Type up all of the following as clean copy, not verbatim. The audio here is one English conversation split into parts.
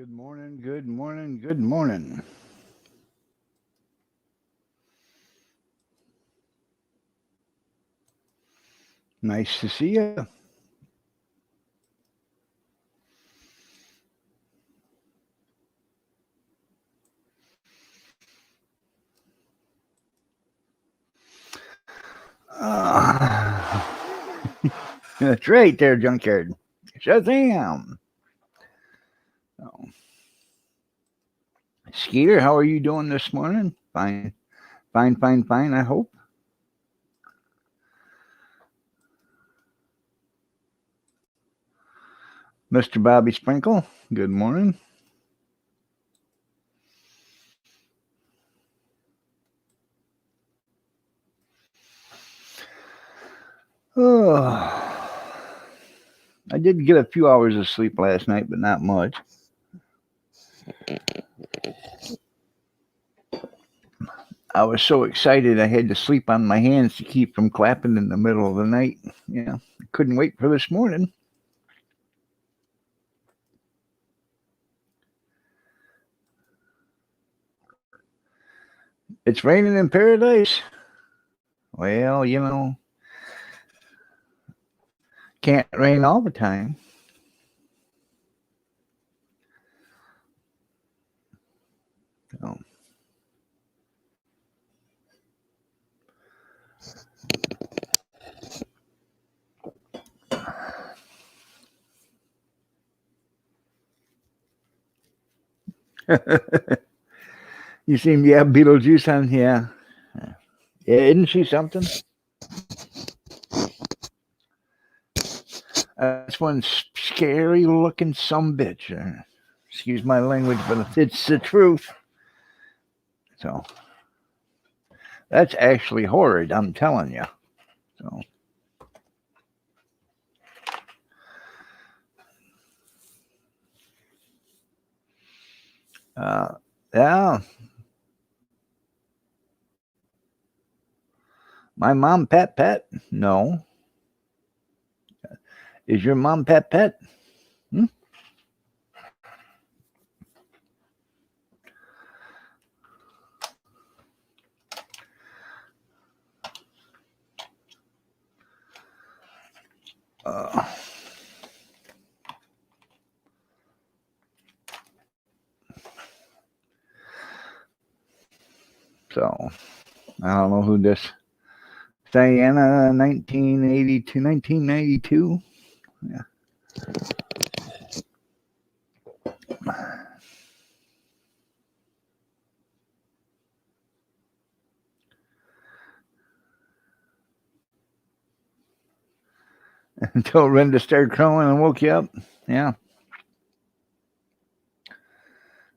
Good morning, good morning, good morning. Nice to see you. Uh, that's right there, Junkyard. Shazam! Oh. Skeeter, how are you doing this morning? Fine, fine, fine, fine, I hope. Mr. Bobby Sprinkle, good morning. Oh, I did get a few hours of sleep last night, but not much. I was so excited I had to sleep on my hands to keep from clapping in the middle of the night. Yeah, I couldn't wait for this morning. It's raining in paradise. Well, can't rain all the time. So. You seem to have Beetlejuice on, yeah. Yeah, isn't she something? That's one scary looking bitch. Excuse my language, but it's the truth. So that's actually horrid. I'm telling you. So. Yeah, my mom pet. No, is your mom pet? Hmm? Uh, so I don't know who this Diana 1992. Yeah. Until Renda started crowing and woke you up. Yeah.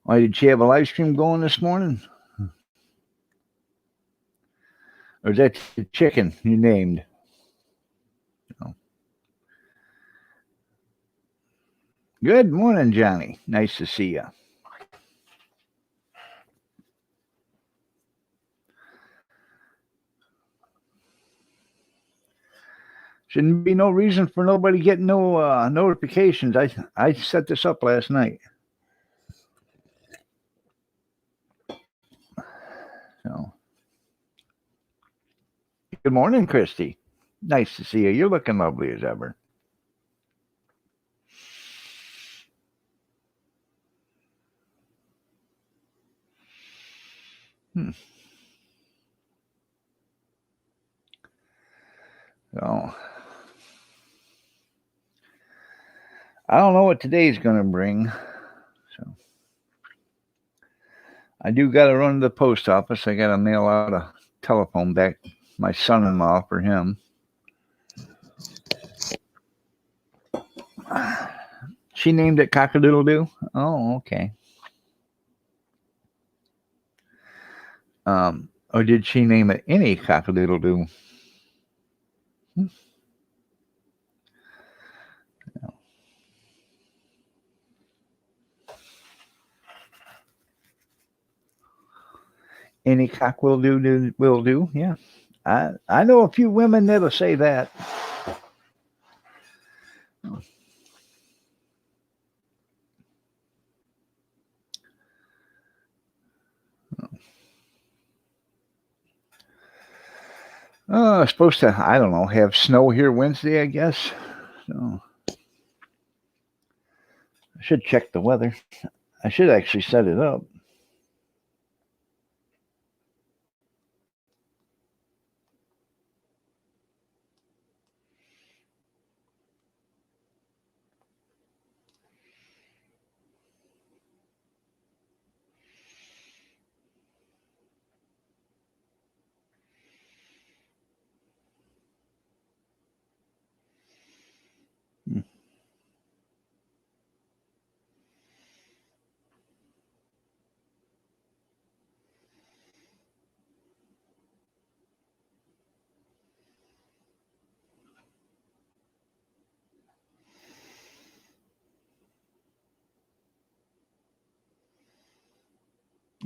Why did she have a live stream going this morning? Or is that the chicken you named? Oh. Good morning, Johnny. Nice to see you. Shouldn't be no reason for nobody getting no notifications. I set this up last night. So. Good morning, Christy. Nice to see you. You're looking lovely as ever. Hmm. So I don't know what today's gonna bring. So I do gotta run to the post office. I gotta mail out a telephone back my son-in-law for him. She named it Cock-a-doodle-doo? Oh, okay. Or did she name it any Cock-a-doodle-doo? Any cock will do, will do. Yeah. I know a few women that'll say that. Supposed to, I don't know, have snow here Wednesday, I guess. So I should check the weather. I should actually set it up.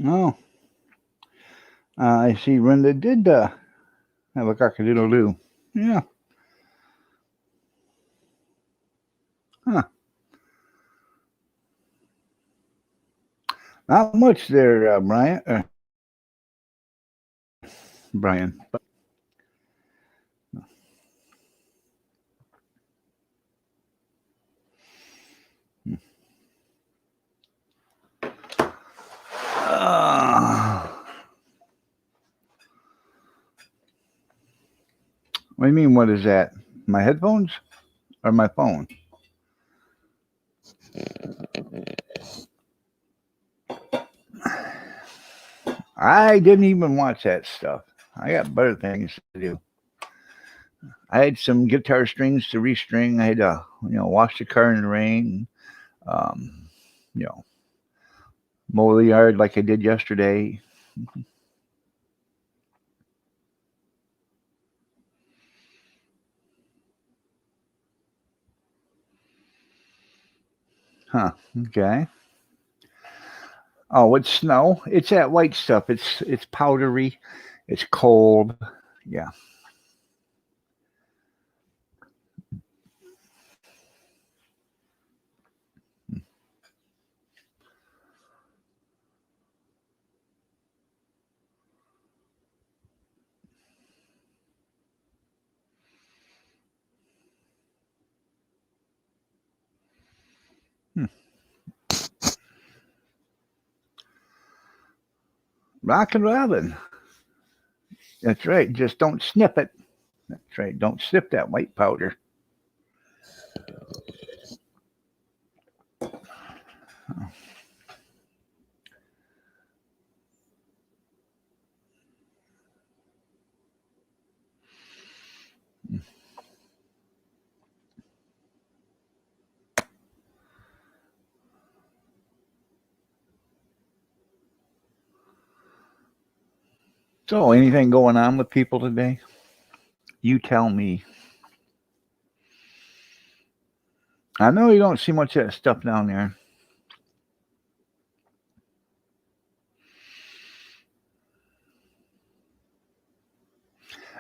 Oh, I see Brenda did have a cock-a-doodle-doo. Yeah. Huh. Not much there, Brian. Brian. What do you mean? What is that? My headphones or my phone? I didn't even watch that stuff. I got better things to do. I had some guitar strings to restring. I had to, wash the car in the rain. Um, you know, mow the yard like I did yesterday. Huh. Okay. Oh, it's snow. It's that white stuff. It's powdery. It's cold. Yeah. Hmm. Rock and Robin. That's right. Just don't snip it. That's right. Don't snip that white powder. So, anything going on with people today? You tell me. I know you don't see much of that stuff down there.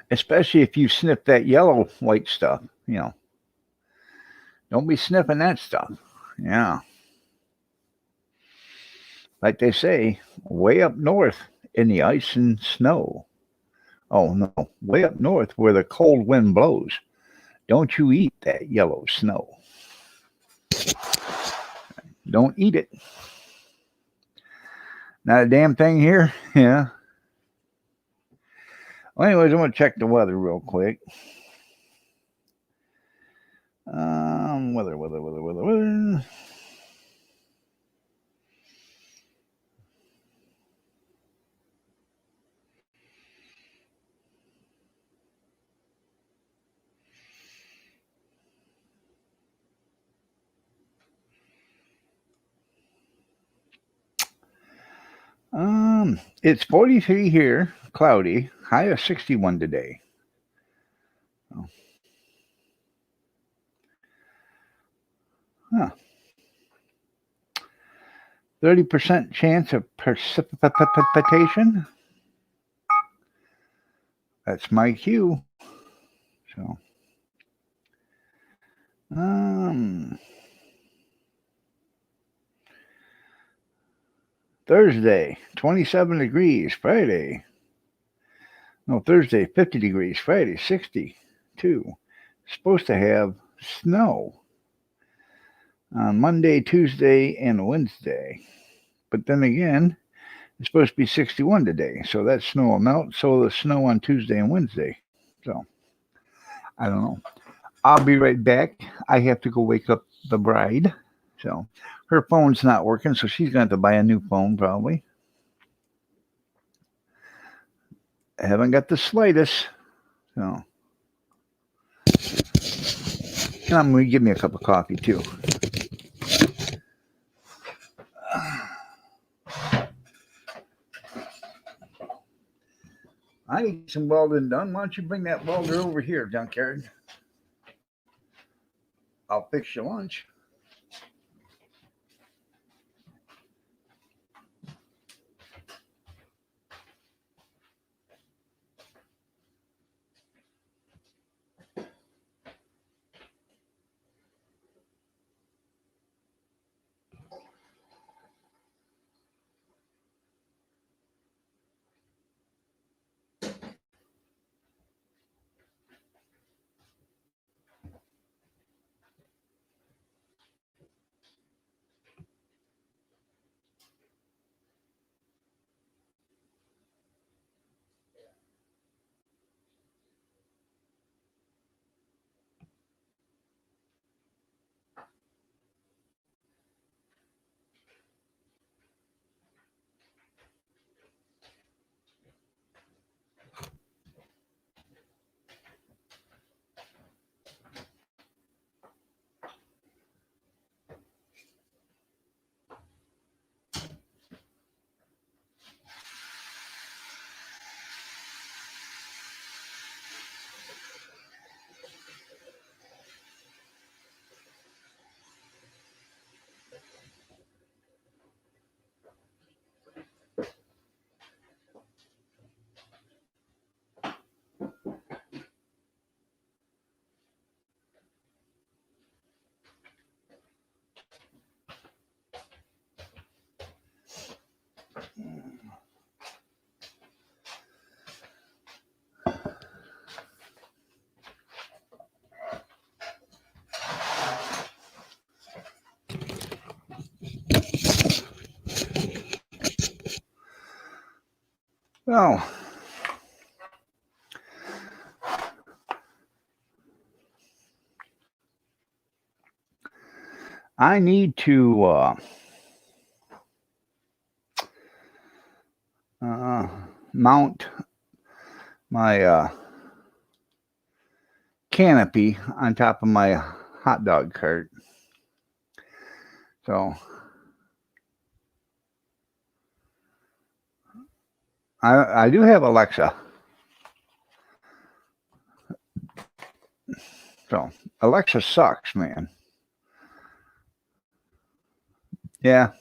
Especially if you sniff that yellow white stuff. Don't be sniffing that stuff. Yeah. Like they say, way up north in the ice and snow. Oh, no. Way up north where the cold wind blows. Don't you eat that yellow snow. Don't eat it. Not a damn thing here. Yeah. Well, anyways, I'm going to check the weather real quick. Weather. It's 43 here, cloudy, high of 61 today. Oh. Huh. 30% chance of precipitation. That's my cue. So, Thursday, 27 degrees. Friday, no, Thursday, 50 degrees. Friday, 62. Supposed to have snow on Monday, Tuesday, and Wednesday. But then again, it's supposed to be 61 today. So that snow will melt. So will the snow on Tuesday and Wednesday. So, I don't know. I'll be right back. I have to go wake up the bride. So her phone's not working, so she's going to have to buy a new phone probably. I haven't got the slightest. So and I'm going to give me a cup of coffee too. I need some welding done. Why don't you bring that welder over here, junkyard? I'll fix your lunch. Well, I need to mount my canopy on top of my hot dog cart. So I do have Alexa. So Alexa sucks, man. Yeah.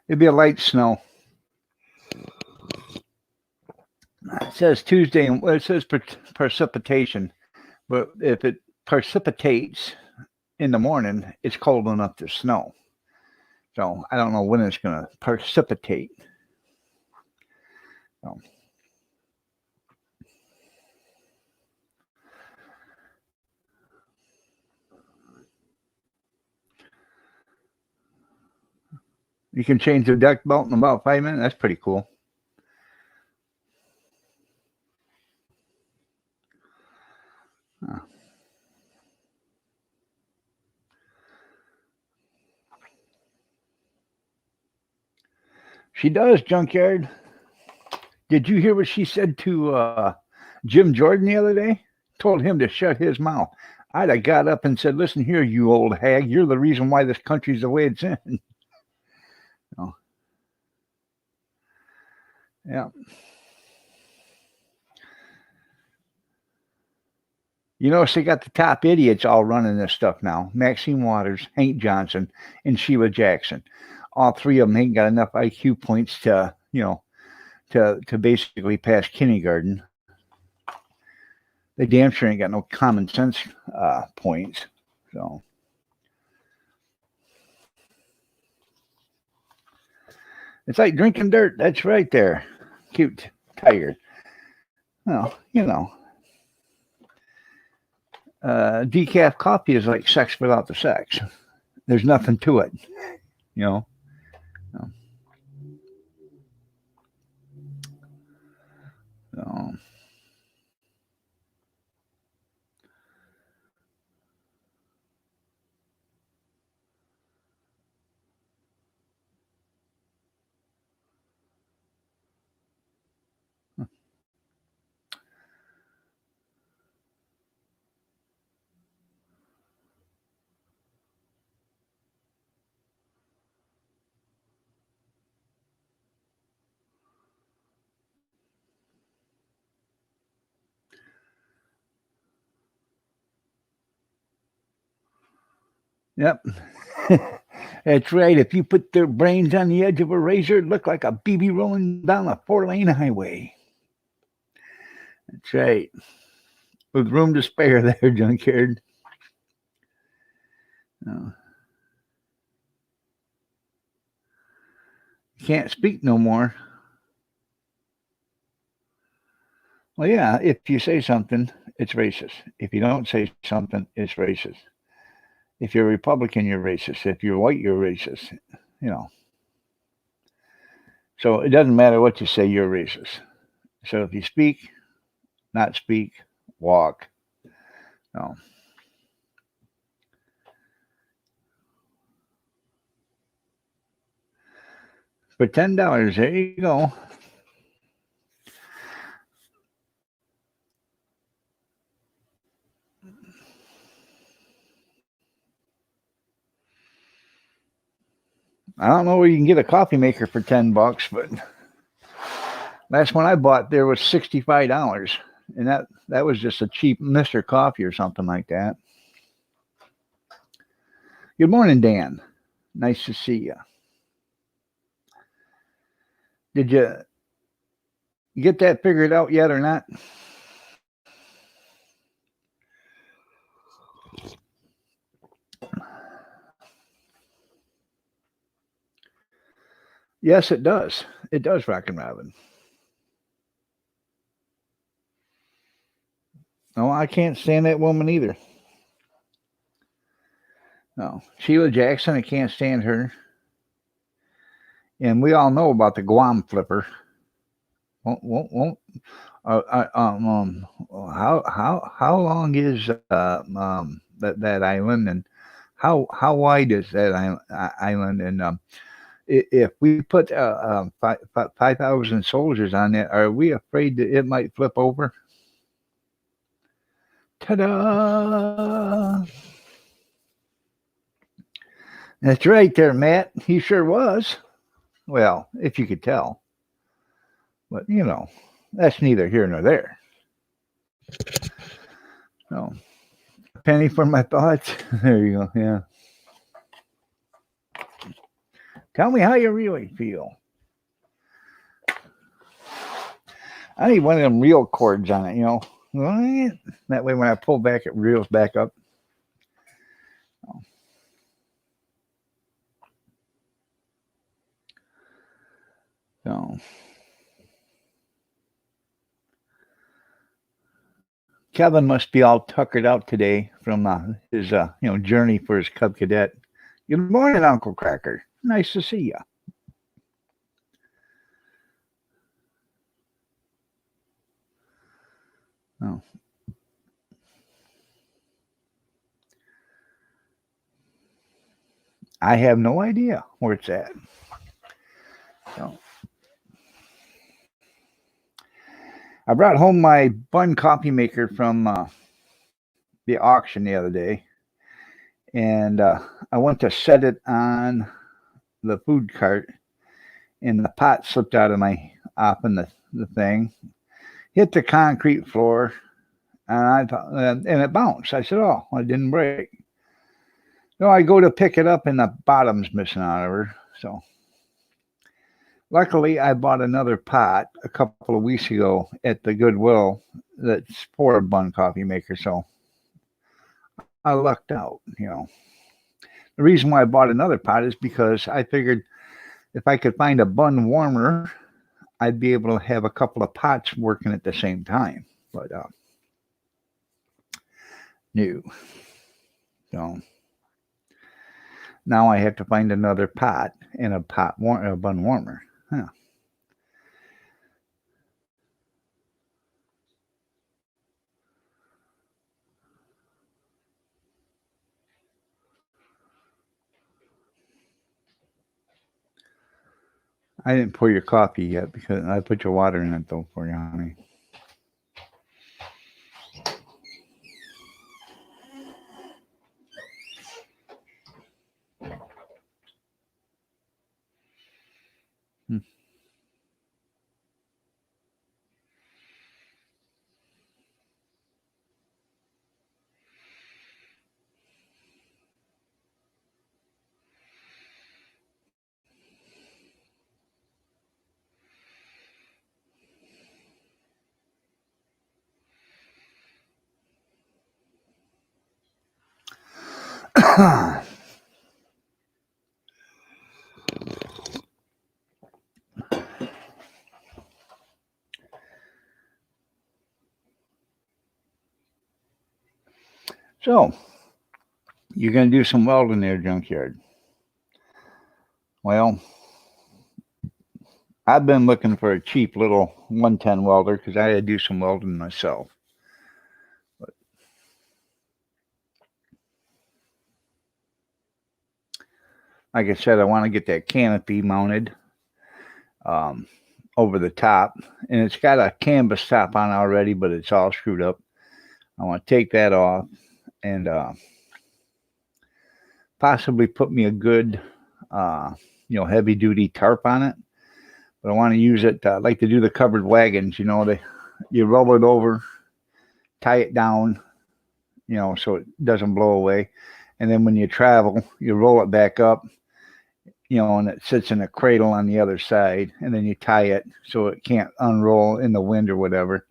It'd be a light snow. It says Tuesday, and it says precipitation, but if it precipitates in the morning, it's cold enough to snow. So I don't know when it's going to precipitate. So. You can change the deck belt in about 5 minutes. That's pretty cool. Huh. She does, junkyard. Did you hear what she said to Jim Jordan the other day? Told him to shut his mouth. I'd have got up and said, "Listen here, you old hag. You're the reason why this country's the way it's in." No. Yeah. You notice they got the top idiots all running this stuff now. Maxine Waters, Hank Johnson, and Sheila Jackson. All three of them ain't got enough IQ points to, to basically pass kindergarten. They damn sure ain't got no common sense points. So it's like drinking dirt. That's right there. Cute tiger. Well, decaf coffee is like sex without the sex. There's nothing to it, you know. So, yep. That's right. If you put their brains on the edge of a razor, it'd look like a BB rolling down a 4-lane highway. That's right. With room to spare there, junkyard. No. Can't speak no more. Well, yeah, if you say something, it's racist. If you don't say something, it's racist. If you're a Republican, you're racist. If you're white, you're racist. You know. So it doesn't matter what you say, you're racist. So if you speak, not speak, walk. No. For $10, there you go. I don't know where you can get a coffee maker for $10, but last one I bought there was $65, and that was just a cheap Mister Coffee or something like that. Good morning, Dan. Nice to see you. Did you get that figured out yet or not? Yes, it does. It does, Rockin' Robin. No, I can't stand that woman either. No, Sheila Jackson, I can't stand her. And we all know about the Guam flipper. Won't how long is that island, and how wide is that island, and if we put 5,000 soldiers on it, are we afraid that it might flip over? Ta-da! That's right there, Matt. He sure was. Well, if you could tell. But, that's neither here nor there. So, a penny for my thoughts. There you go. Yeah. Tell me how you really feel. I need one of them reel cords on it, That way when I pull back, it reels back up. So, Kevin must be all tuckered out today from his journey for his Cub Cadet. Good morning, Uncle Cracker. Nice to see you. Oh. I have no idea where it's at. So, I brought home my bun coffee maker from the auction the other day, and I went to set it on the food cart, and the pot slipped out of my up in the thing, hit the concrete floor, and I thought, and it bounced. I said, "Oh, it didn't break." No, I go to pick it up, and the bottom's missing out of her. So luckily, I bought another pot a couple of weeks ago at the Goodwill that's for a bun coffee maker. So I lucked out. The reason why I bought another pot is because I figured if I could find a bun warmer, I'd be able to have a couple of pots working at the same time. But no. So now I have to find another pot and a bun warmer. Huh. I didn't pour your coffee yet because I put your water in it though for you, honey. Hmm. So you're gonna do some welding there, junkyard. Well, I've been looking for a cheap little 110 welder because I had to do some welding myself. But like I said, I want to get that canopy mounted um, over the top, and it's got a canvas top on already, but it's all screwed up. I want to take that off and possibly put me a good, uh, heavy duty tarp on it. But I want to use it like to do the covered wagons. You roll it over, tie it down, so it doesn't blow away. And then when you travel, you roll it back up, and it sits in a cradle on the other side. And then you tie it so it can't unroll in the wind or whatever.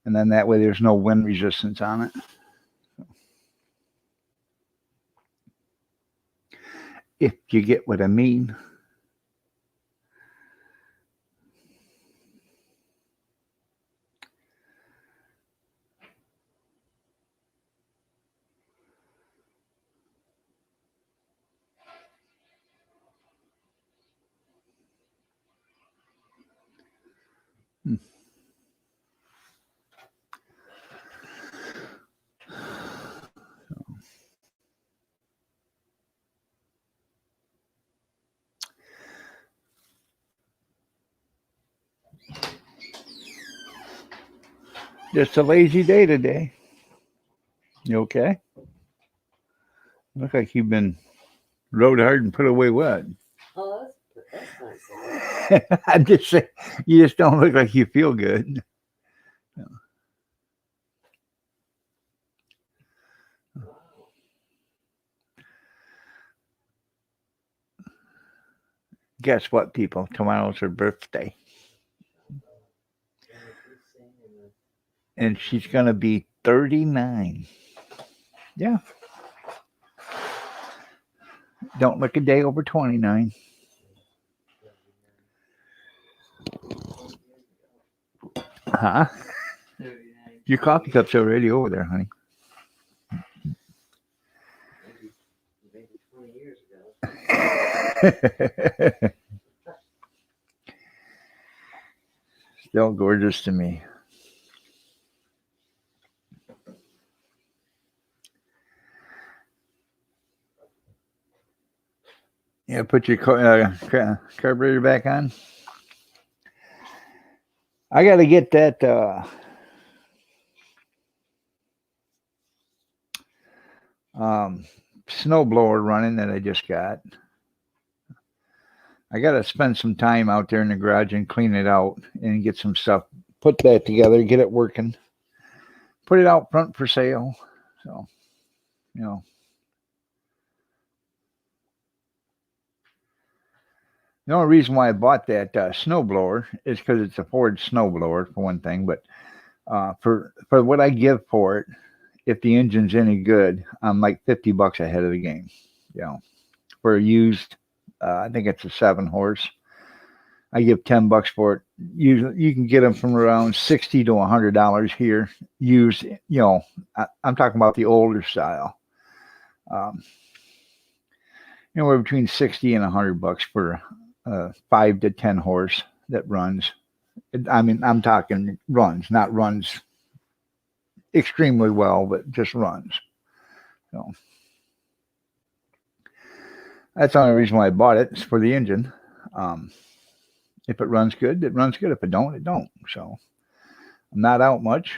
And then that way there's no wind resistance on it. If you get what I mean. Hmm. Just a lazy day today. You okay? Look like you've been rode hard and put away what? Oh, that's nice. I'm just saying, you just don't look like you feel good. Guess what, people? Tomorrow's her birthday, and she's gonna be 39. Yeah, don't look a day over 29. Huh? Your coffee cup's already over there, honey. Maybe 20 years ago. Still gorgeous to me. Yeah, put your carburetor back on. I got to get that um, snow blower running that I just got. I got to spend some time out there in the garage and clean it out and get some stuff, put that together, get it working, put it out front for sale. So, you know, the only reason why I bought that snowblower is because it's a Ford snowblower for one thing, but for what I give for it, if the engine's any good, I'm like $50 ahead of the game. You know, for a used, I think it's a 7 horse. I give $10 for it. You can get them from around $60 to $100 here used. You know, I'm talking about the older style. Um, Anywhere between 60 and $100 for 5 to 10 horse that runs. I mean, I'm talking runs, not runs extremely well, but just runs. So that's the only reason why I bought it. It's for the engine. Um, if it runs good, it runs good. If it don't, it don't. So I'm not out much.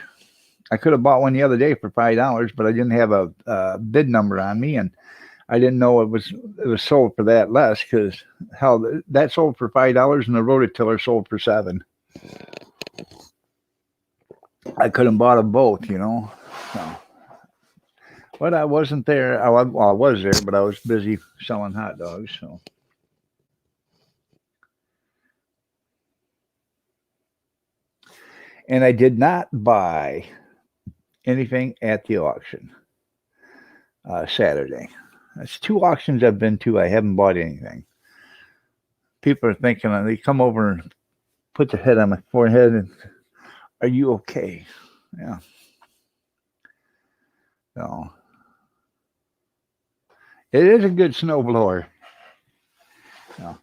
I could have bought one the other day for $5, but I didn't have a bid number on me, and I didn't know it was sold for that less because hell, that sold for $5 and the rototiller sold for 7. I could have bought them both, you know. So, but I wasn't there. I was there, but I was busy selling hot dogs. So, and I did not buy anything at the auction Saturday. That's 2 auctions I've been to. I haven't bought anything. People are thinking they come over and put their head on my forehead and, "Are you okay?" Yeah. So it is a good snowblower. So,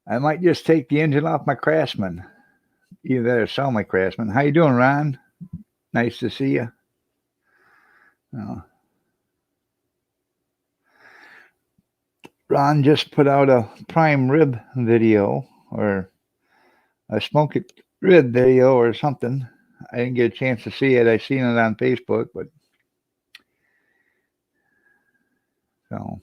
I might just take the engine off my Craftsman. Either that or sell my Craftsman. How you doing, Ron? Nice to see you. Ron just put out a prime rib video or a smoke it rib video or something. I didn't get a chance to see it. I seen it on Facebook, but so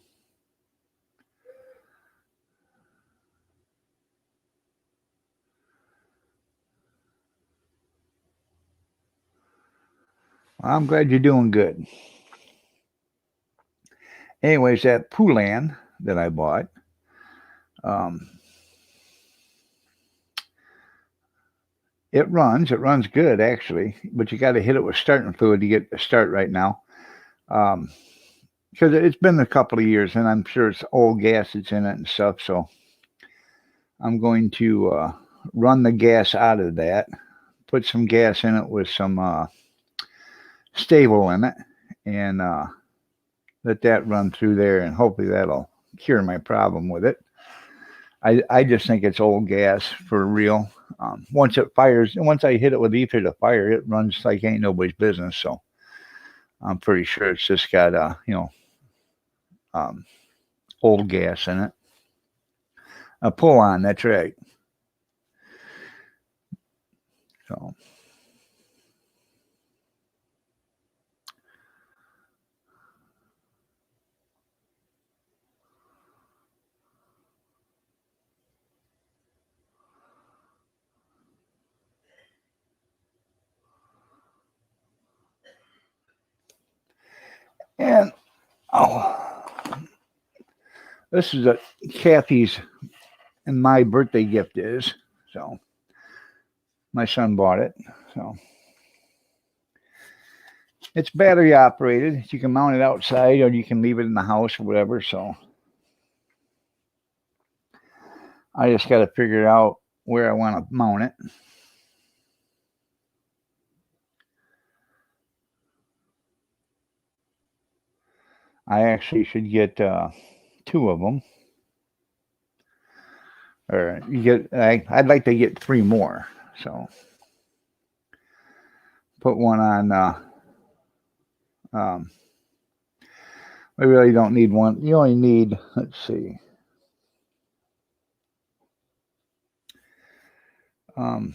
I'm glad you're doing good. Anyways, that Poulan that I bought, um, it runs good actually, but you got to hit it with starting fluid to get a start right now. Um, because it's been a couple of years and I'm sure it's old gas that's in it and stuff. So I'm going to run the gas out of that, put some gas in it with some stable in it, and let that run through there, and hopefully that'll cure my problem with it. I just think it's old gas for real. Once it fires, once I hit it with ether to fire, it runs like ain't nobody's business. So I'm pretty sure it's just got um, old gas in it. A pull on, that's right. So and oh, this is a Kathy's and my birthday gift is. So my son bought it. So it's battery operated. You can mount it outside or you can leave it in the house or whatever. So I just got to figure out where I want to mount it. I actually should get 2 of them. Or you get, I'd like to get 3 more. So put one on. We really don't need one. You only need, let's see, um,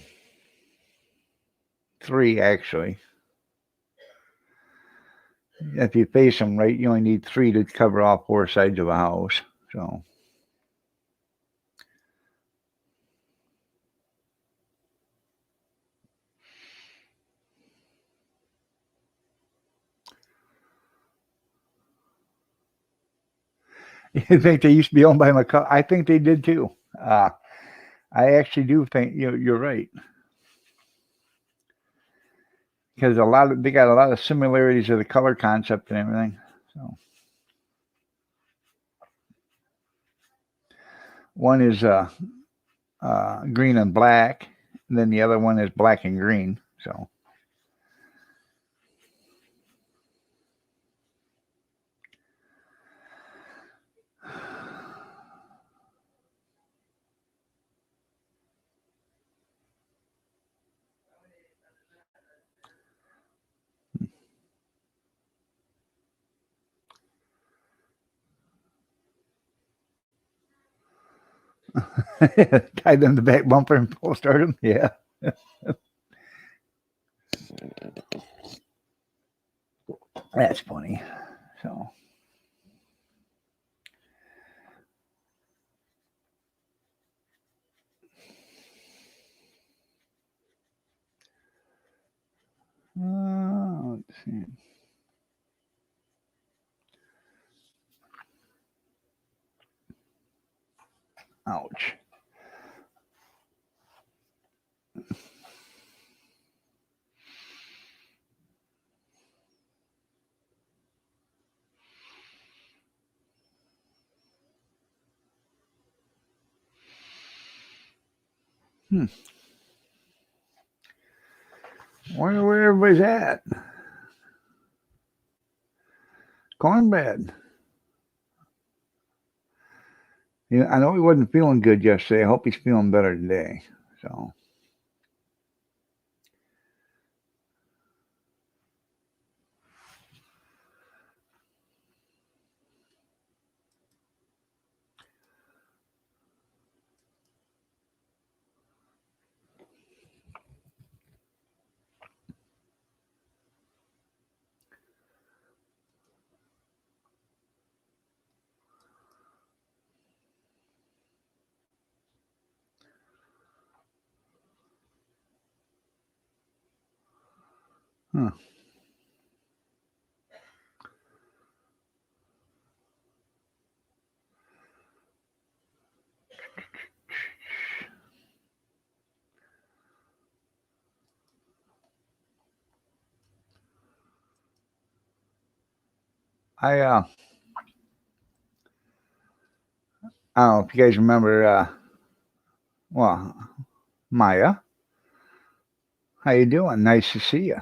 3 actually. If you face them right, you only need 3 to cover all 4 sides of a house. So You think they used to be owned by McCullough? I think they did too. I actually do think you're right, because they got a lot of similarities of the color concept and everything. So one is green and black, and then the other one is black and green. So tied them to the back bumper and pull start them. Yeah, that's funny. So let's see. Ouch. Wonder where everybody's at. Cornbread. I know he wasn't feeling good yesterday. I hope he's feeling better today. So, huh. I don't know if you guys remember. Well, Maya, how you doing? Nice to see you.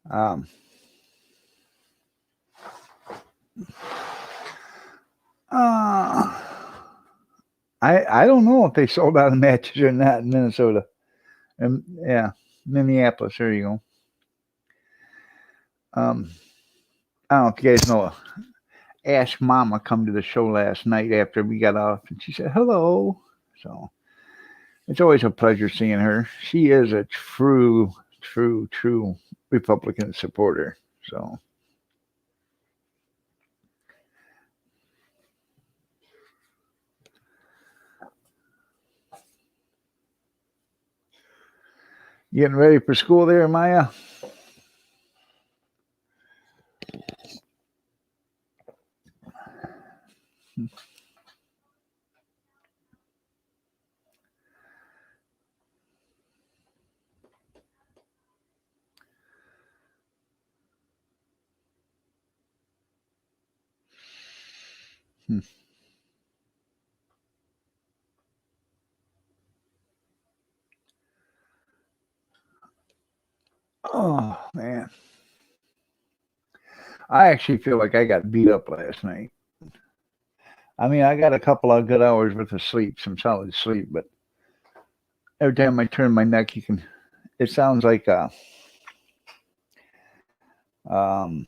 Um, uh, I don't know if they sold out of matches or not in Minnesota. Yeah, Minneapolis. There you go. I don't know if you guys know. Ask Mama come to the show last night after we got off, and she said hello. So it's always a pleasure seeing her. She is a true Republican supporter. So you getting ready for school there, Maya? Hmm. Oh man, I actually feel like I got beat up last night. I mean, I got a couple of good hours worth of sleep, some solid sleep, but every time I turn my neck, it sounds um,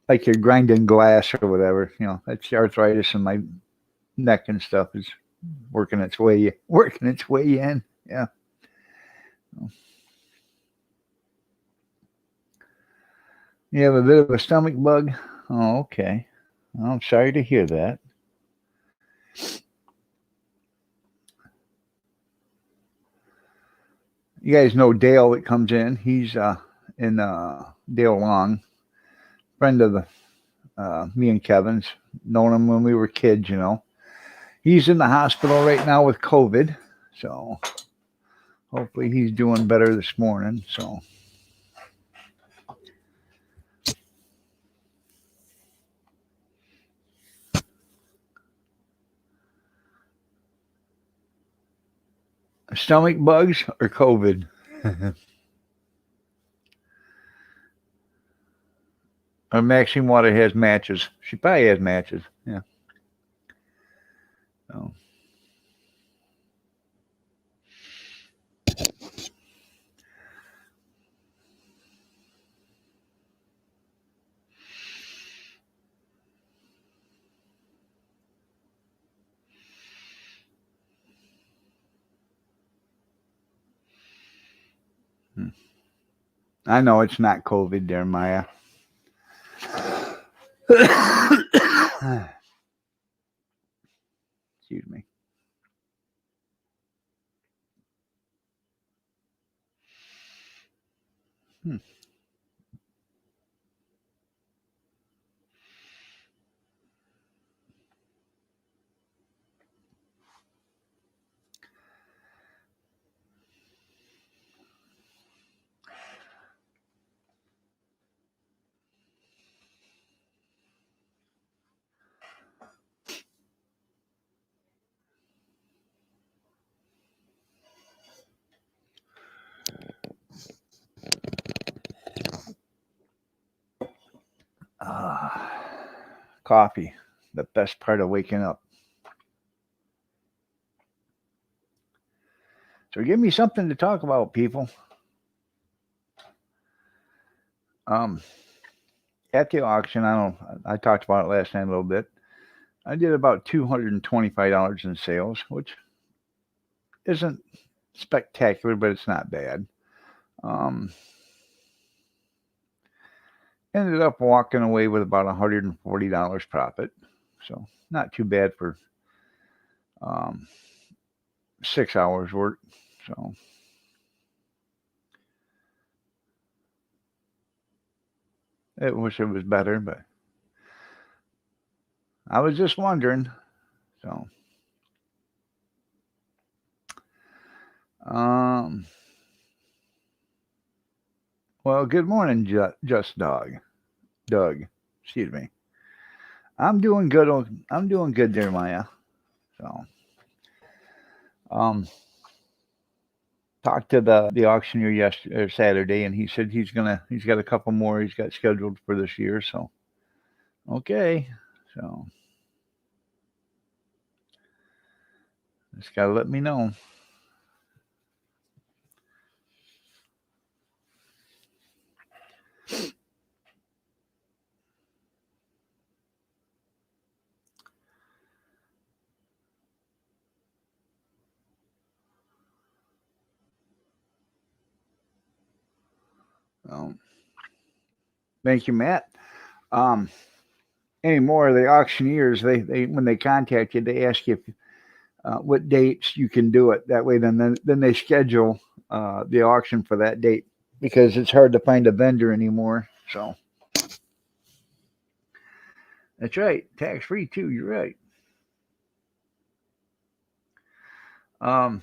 like you're grinding glass or whatever. That's the arthritis in my neck and stuff is working its way in. Yeah. You have a bit of a stomach bug? Oh, okay. Well, I'm sorry to hear that. You guys know Dale that comes in. He's in Dale Long, friend of Me and Kevin's known him when we were kids. He's in the hospital right now with COVID, so hopefully he's doing better this morning. So stomach bugs or COVID? Or Maxine Water has matches. She probably has matches. Yeah. So. I know it's not COVID there, Maya. Excuse me. Hmm. Coffee, the best part of waking up. So give me something to talk about, people. Um, at the auction, I talked about it last night a little bit. I did about $225 in sales, which isn't spectacular, but it's not bad. Um, Ended up walking away with about $140 profit, so not too bad for um, 6 hours work. So I wish it was better, but I was just wondering. So, um, well, good morning, Just Doug. Excuse me. I'm doing good. I'm doing good there, Maya. So, um, talked to the auctioneer yesterday or Saturday, and he said he's got a couple more he's got scheduled for this year. So, okay. So, just gotta let me know. Um, Thank you, Matt. Um, Anymore, the auctioneers they when they contact you, they ask you what dates you can do it. That way, then they schedule the auction for that date because it's hard to find a vendor anymore. So that's right, tax free too. You're right. Um,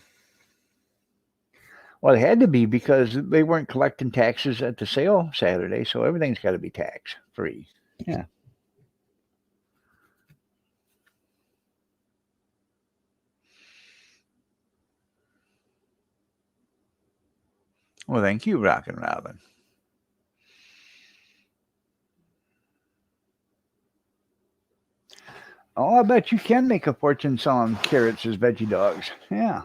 well, it had to be because they weren't collecting taxes at the sale Saturday, so everything's got to be tax free. Yeah. Well, thank you, Rockin' Robin. Oh, I bet you can make a fortune selling carrots as veggie dogs. Yeah.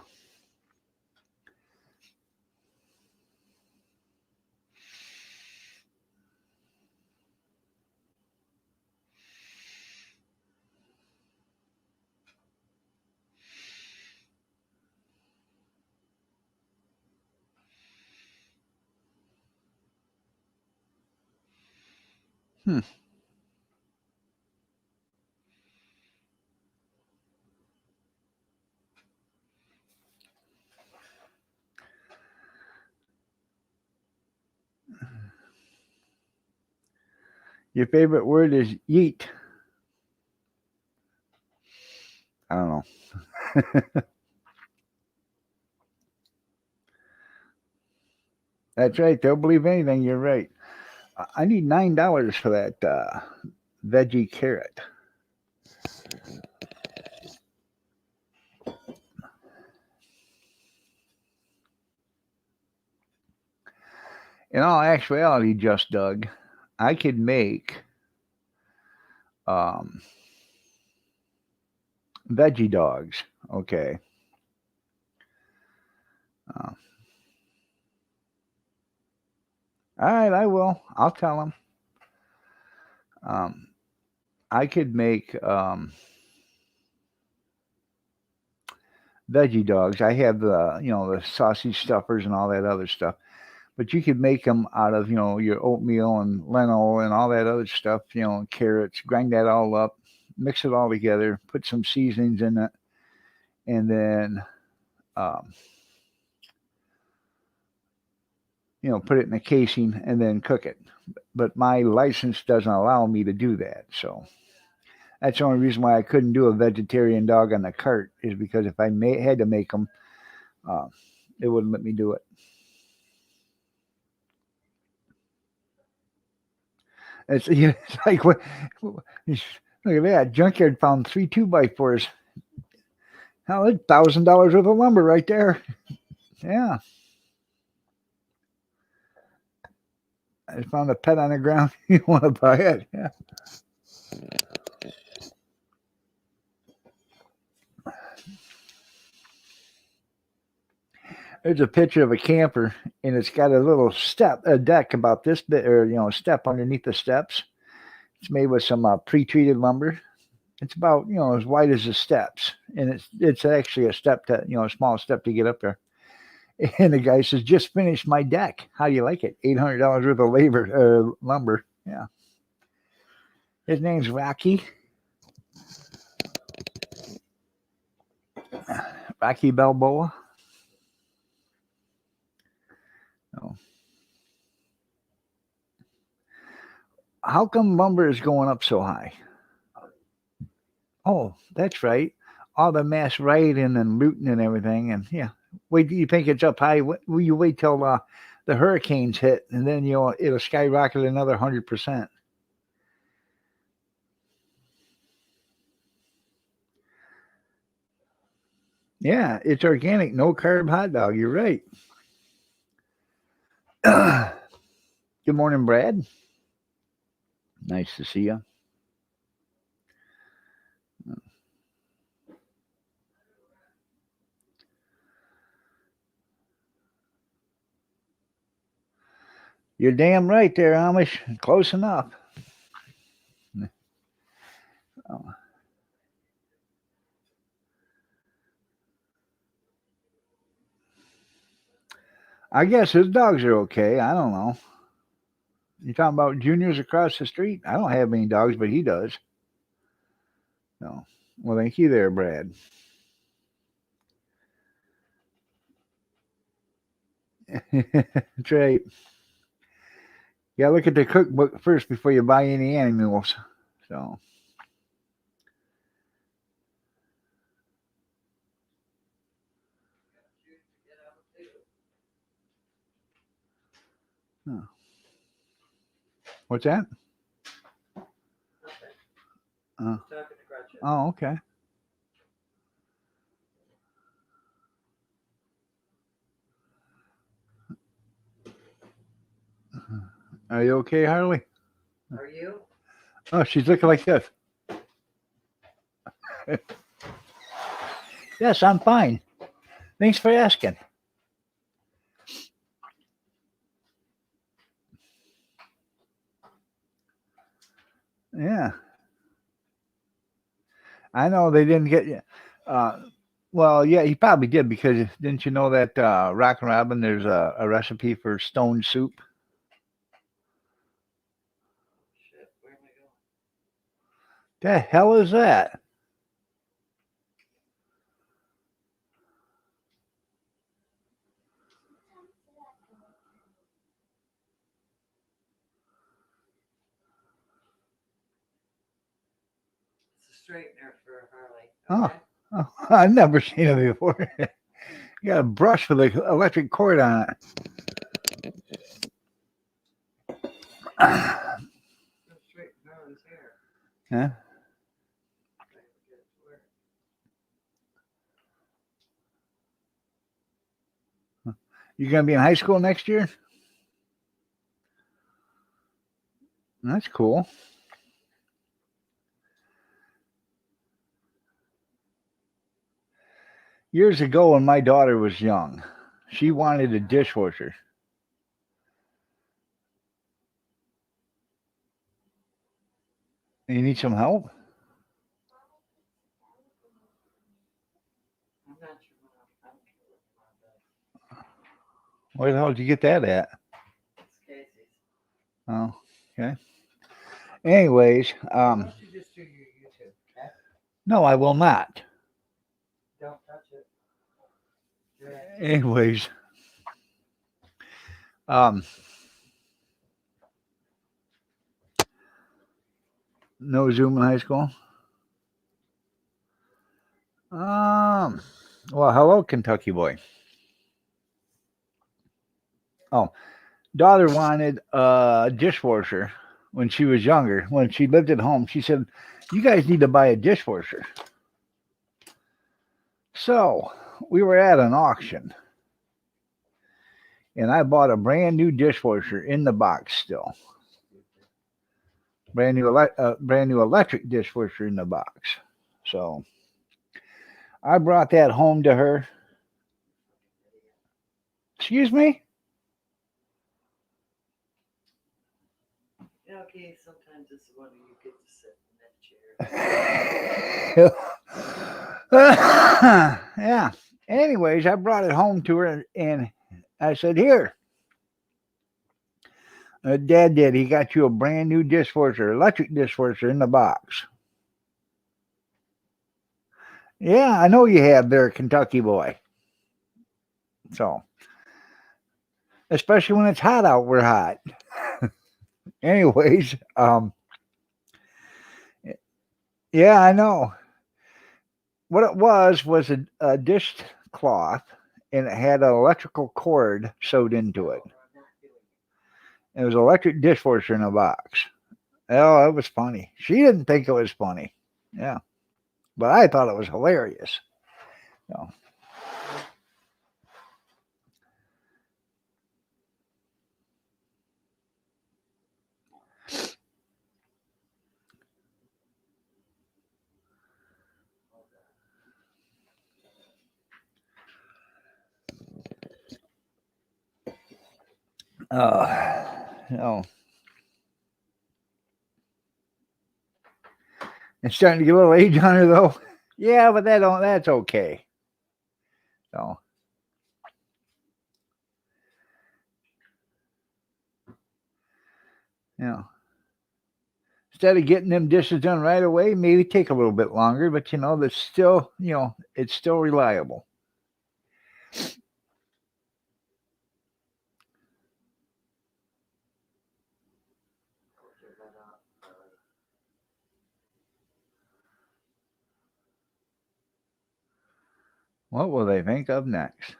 Hmm. Your favorite word is yeet. I don't know. That's right. They'll believe anything. You're right. I need $9 for that veggie carrot. In all actuality, just Doug, I could make um, veggie dogs. Okay. Uh, all right, I will. I'll tell them. Um, I could make veggie dogs. I have the sausage stuffers and all that other stuff. But you could make them out of your oatmeal and lentil and all that other stuff. Carrots. Grind that all up, mix it all together, put some seasonings in it, and then um, put it in a casing and then cook it. But my license doesn't allow me to do that. So that's the only reason why I couldn't do a vegetarian dog on the cart is because if I had to make them, uh, it wouldn't let me do it. It's like what? Look at that! Junkyard found 3 2x4s. Now that's $1,000 worth of lumber right there. Yeah, I found a pet on the ground. You want to buy it? Yeah. There's a picture of a camper, and it's got a little a deck about this bit, or step underneath the steps. It's made with some pre-treated lumber. It's about as wide as the steps, and it's actually a step to a small step to get up there. And the guy says, "Just finished my deck. How do you like it? $800 worth of lumber." Yeah. His name's Rocky. Rocky Balboa. Oh. How come lumber is going up so high? Oh, that's right. All the mass rioting and looting and everything, and yeah. Wait, do you think it's up high? Will you wait till the hurricanes hit, and then it'll skyrocket another 100%? Yeah, it's organic, no carb hot dog. You're right. Good morning, Brad. Nice to see you. You're damn right there, Amish. Close enough. Oh, I guess his dogs are okay. I don't know. You talking about Junior's across the street? I don't have any dogs, but he does. No. Well, thank you there, Brad. That's right. You gotta look at the cookbook first before you buy any animals. So, huh. What's that? Uh, oh, okay. Are you okay, Harley? Are you? Oh, she's looking like this. Yes, I'm fine. Thanks for asking. Yeah, I know they didn't get you. Well, yeah, he probably did because didn't you know that Rockin' Robin? There's a recipe for stone soup. Shit, where am I going? The hell is that? straightener for Harley. Oh. Okay? Oh, I've never seen it before. You got a brush with an electric cord on it. Go straighten Harley's hair. Yeah. If I ever get it to work. You gonna be in high school next year? That's cool. Years ago, when my daughter was young, she wanted a dishwasher. You need some help? I'm not sure what I'm looking on, but Where the hell did you get that at? it's Casey's. Oh, okay. Anyways, Why don't you just do your YouTube? Okay? no, I will not. Don't touch it. Do it. Anyways, um, no Zoom in high school. Well, hello, Kentucky boy. Oh, daughter wanted a dishwasher when she was younger. When she lived at home, she said, "You guys need to buy a dishwasher." So we were at an auction, and I bought a brand new dishwasher in the box still. Brand new electric dishwasher in the box. So I brought that home to her. Excuse me? Yeah, okay, sometimes it's the one you get to sit in that chair. Yeah. Anyways, I brought it home to her and I said, "Here." Dad did. He got you a brand new dishwasher, electric dishwasher in the box. Yeah, I know you have there, Kentucky boy. So, especially when it's hot out, we're hot. Anyways, yeah, I know. What it was a dishcloth, and it had an electrical cord sewed into it. It was an electric dishwasher in a box. Oh, it was funny. She didn't think it was funny. Yeah, but I thought it was hilarious. So, you know, it's starting to get a little age on her though. Yeah, but that's okay. So, you know, instead of getting them dishes done right away, maybe take a little bit longer, but that's still, it's still reliable. Give that up, Harley. What will they think of next?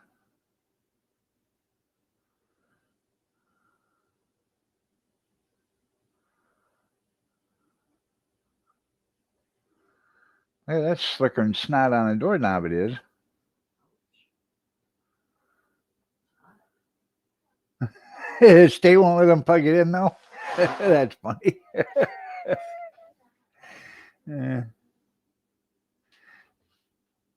Hey, that's slicker than snot on a doorknob, it is. State won't let them plug it in, though. That's funny. Yeah.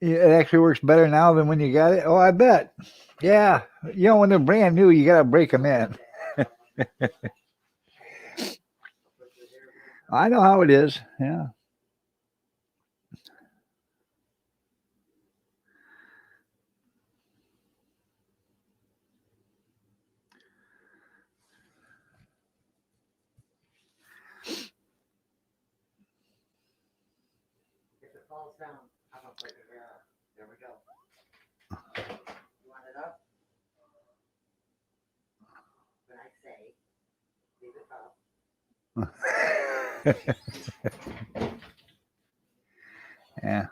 Yeah, it actually works better now than when you got it. Oh, I bet. Yeah. When they're brand new, you got to break them in. I know how it is. Yeah. If it falls down, I'm gonna put your hair up. There we go. You want it up? When I say, leave it up. Yeah.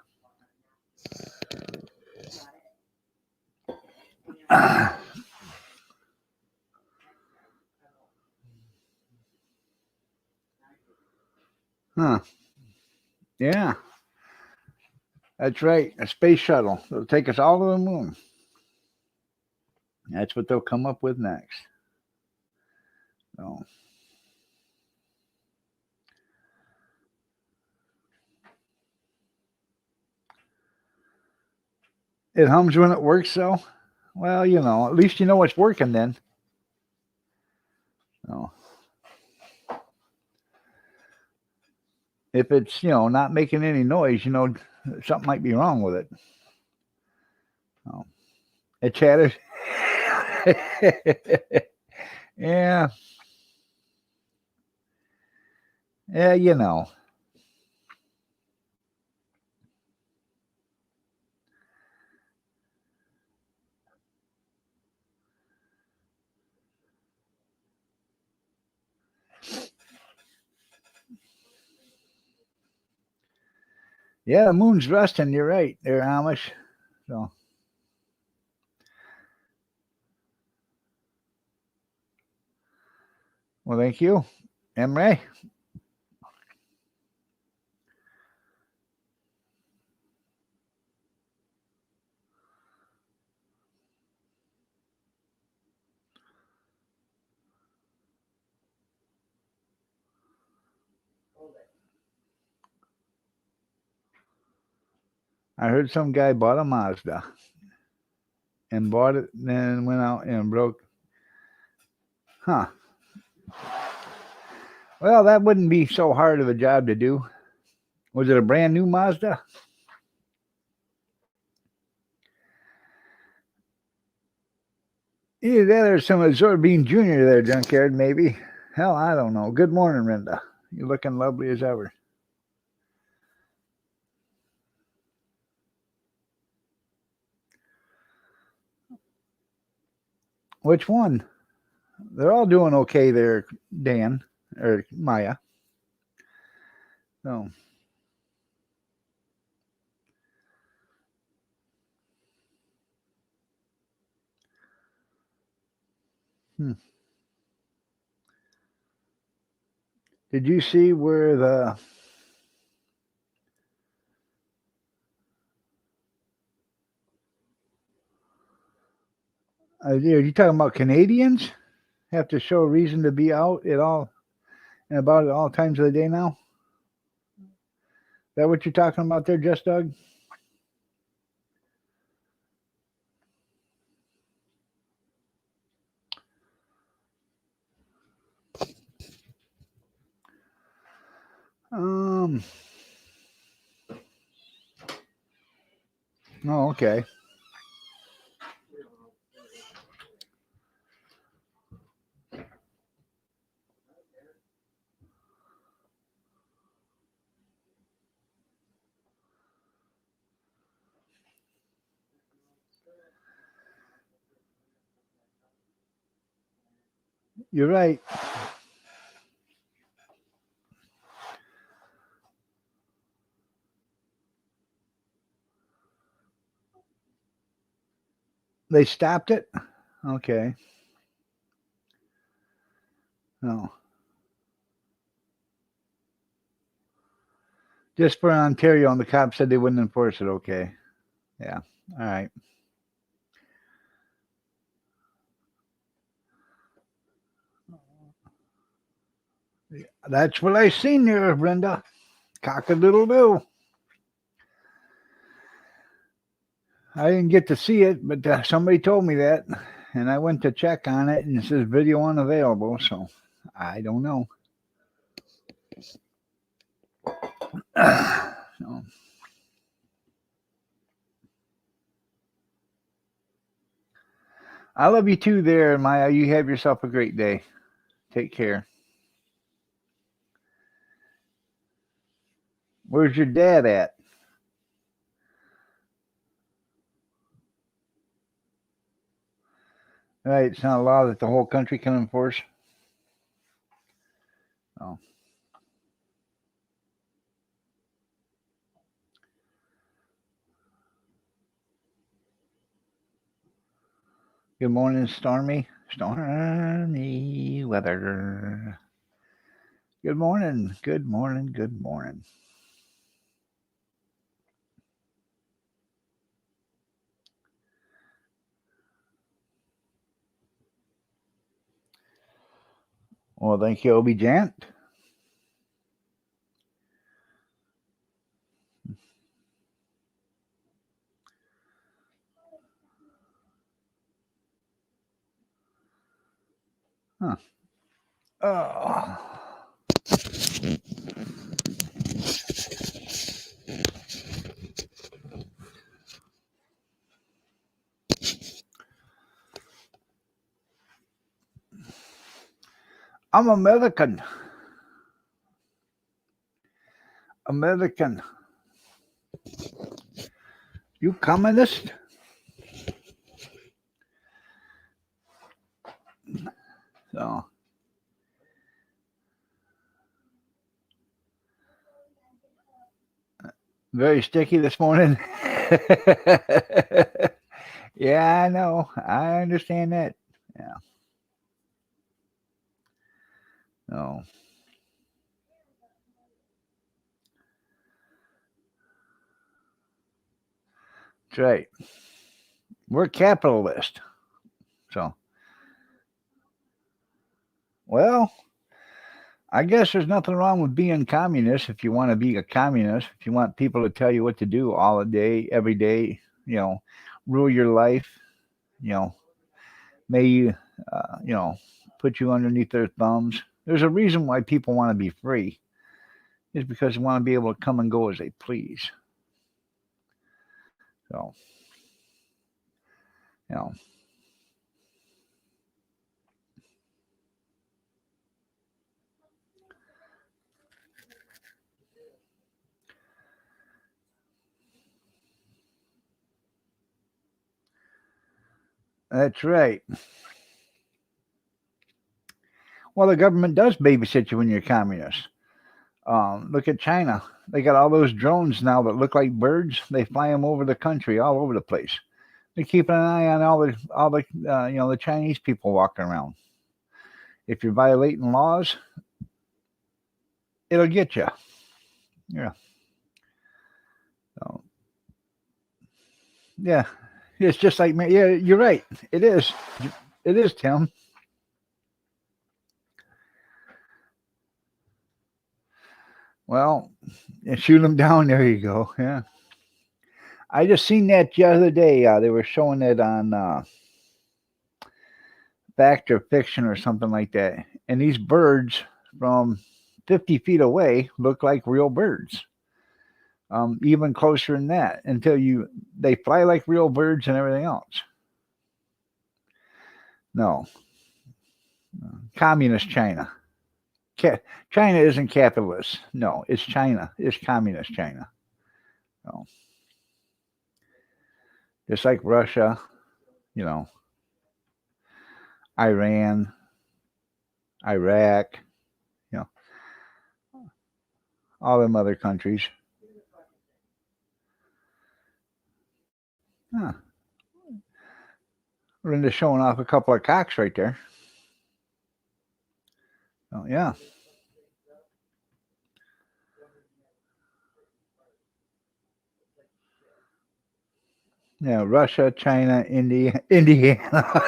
Huh. Yeah. That's right. A space shuttle. It'll take us all to the moon. That's what they'll come up with next. So. It hums when it works, though. Well, at least you know it's working then. So. If it's, not making any noise, something might be wrong with it. So. It chatters. Yeah. Yeah, Yeah, the moon's rusting. You're right there, Amish. So. Well, thank you. Emre. I heard some guy bought a Mazda and bought it, and then went out and broke. Huh. Well, that wouldn't be so hard of a job to do. Was it a brand new Mazda? Either that or some Absorbine Jr. there, junkyard, maybe. Hell, I don't know. Good morning, Linda. You're looking lovely as ever. Which one? They're all doing okay there, Dan or Maya. So. Did you see where the are you talking about Canadians have to show a reason to be out at all and about at all times of the day now? Is that what you're talking about there, Just Doug? Um. Oh, okay. You're right. They stopped it? Okay. No. Just for Ontario, and the cops said they wouldn't enforce it. Okay. Yeah. All right. That's what I seen there, Brenda. Cock-a-doodle-doo. I didn't get to see it, but somebody told me that, and I went to check on it, and it says video unavailable. So I don't know. So. I love you too, there, Maya. You have yourself a great day. Take care. Where's your dad at? Right, it's not a law that the whole country can enforce. Oh. Good morning, stormy weather. Good morning, good morning, good morning. Well, thank you, Obi Jant. Huh. Oh. I'm American. American. You communist? So, very sticky this morning. Yeah, I know. I understand that. Yeah. No, that's right. We're capitalist. So, well, I guess there's nothing wrong with being communist if you want to be a communist. If you want people to tell you what to do all the day, every day, you know, rule your life, you know, may you, you know, put you underneath their thumbs. There's a reason why people want to be free. Is because they want to be able to come and go as they please. So, you know, that's right. Well, the government does babysit you when you're communist. Look at China. They got all those drones now that look like birds. They fly them over the country, all over the place. They're keeping an eye on all the you know, the Chinese people walking around. If you're violating laws, it'll get you. Yeah. So, yeah. It's just like me. Yeah, you're right. It is. It is, Tim. Well, yeah, shoot them down. There you go. Yeah. I just seen that the other day. They were showing it on Fact or Fiction or something like that. And these birds from 50 feet away look like real birds. Even closer than that until they fly like real birds and everything else. No, communist China. China isn't capitalist. No, it's China. It's communist China. No, just like Russia, you know, Iran, Iraq, you know, all them other countries. Huh. Linda's showing off a couple of cocks right there. Oh, yeah. Yeah, Russia, China, India, Indiana.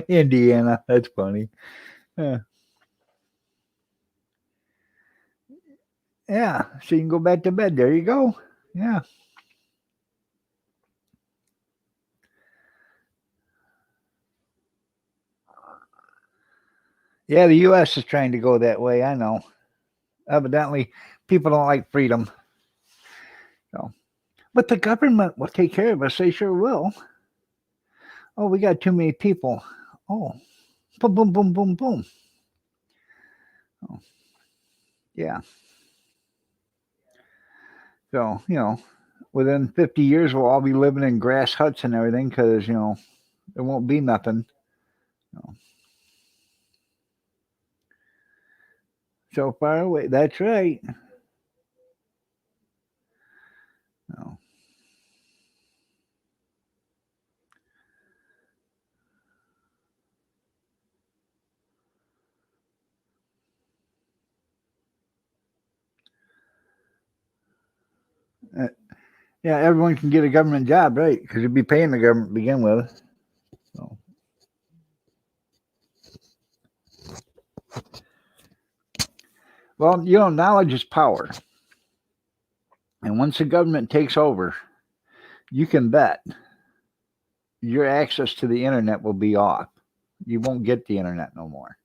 Indiana. That's funny. Yeah. Yeah. So you can go back to bed. There you go. Yeah. Yeah, the U.S. is trying to go that way. I know. Evidently, people don't like freedom. So, but the government will take care of us. They sure will. Oh, we got too many people. Oh, boom, boom, boom, boom, boom. Oh, yeah. So, within 50 years, we'll all be living in grass huts and everything because, there won't be nothing. So, so far away. That's right. So, Yeah, everyone can get a government job, right? Because you'd be paying the government to begin with. So, well, knowledge is power. And once the government takes over, you can bet your access to the internet will be off. You won't get the internet no more.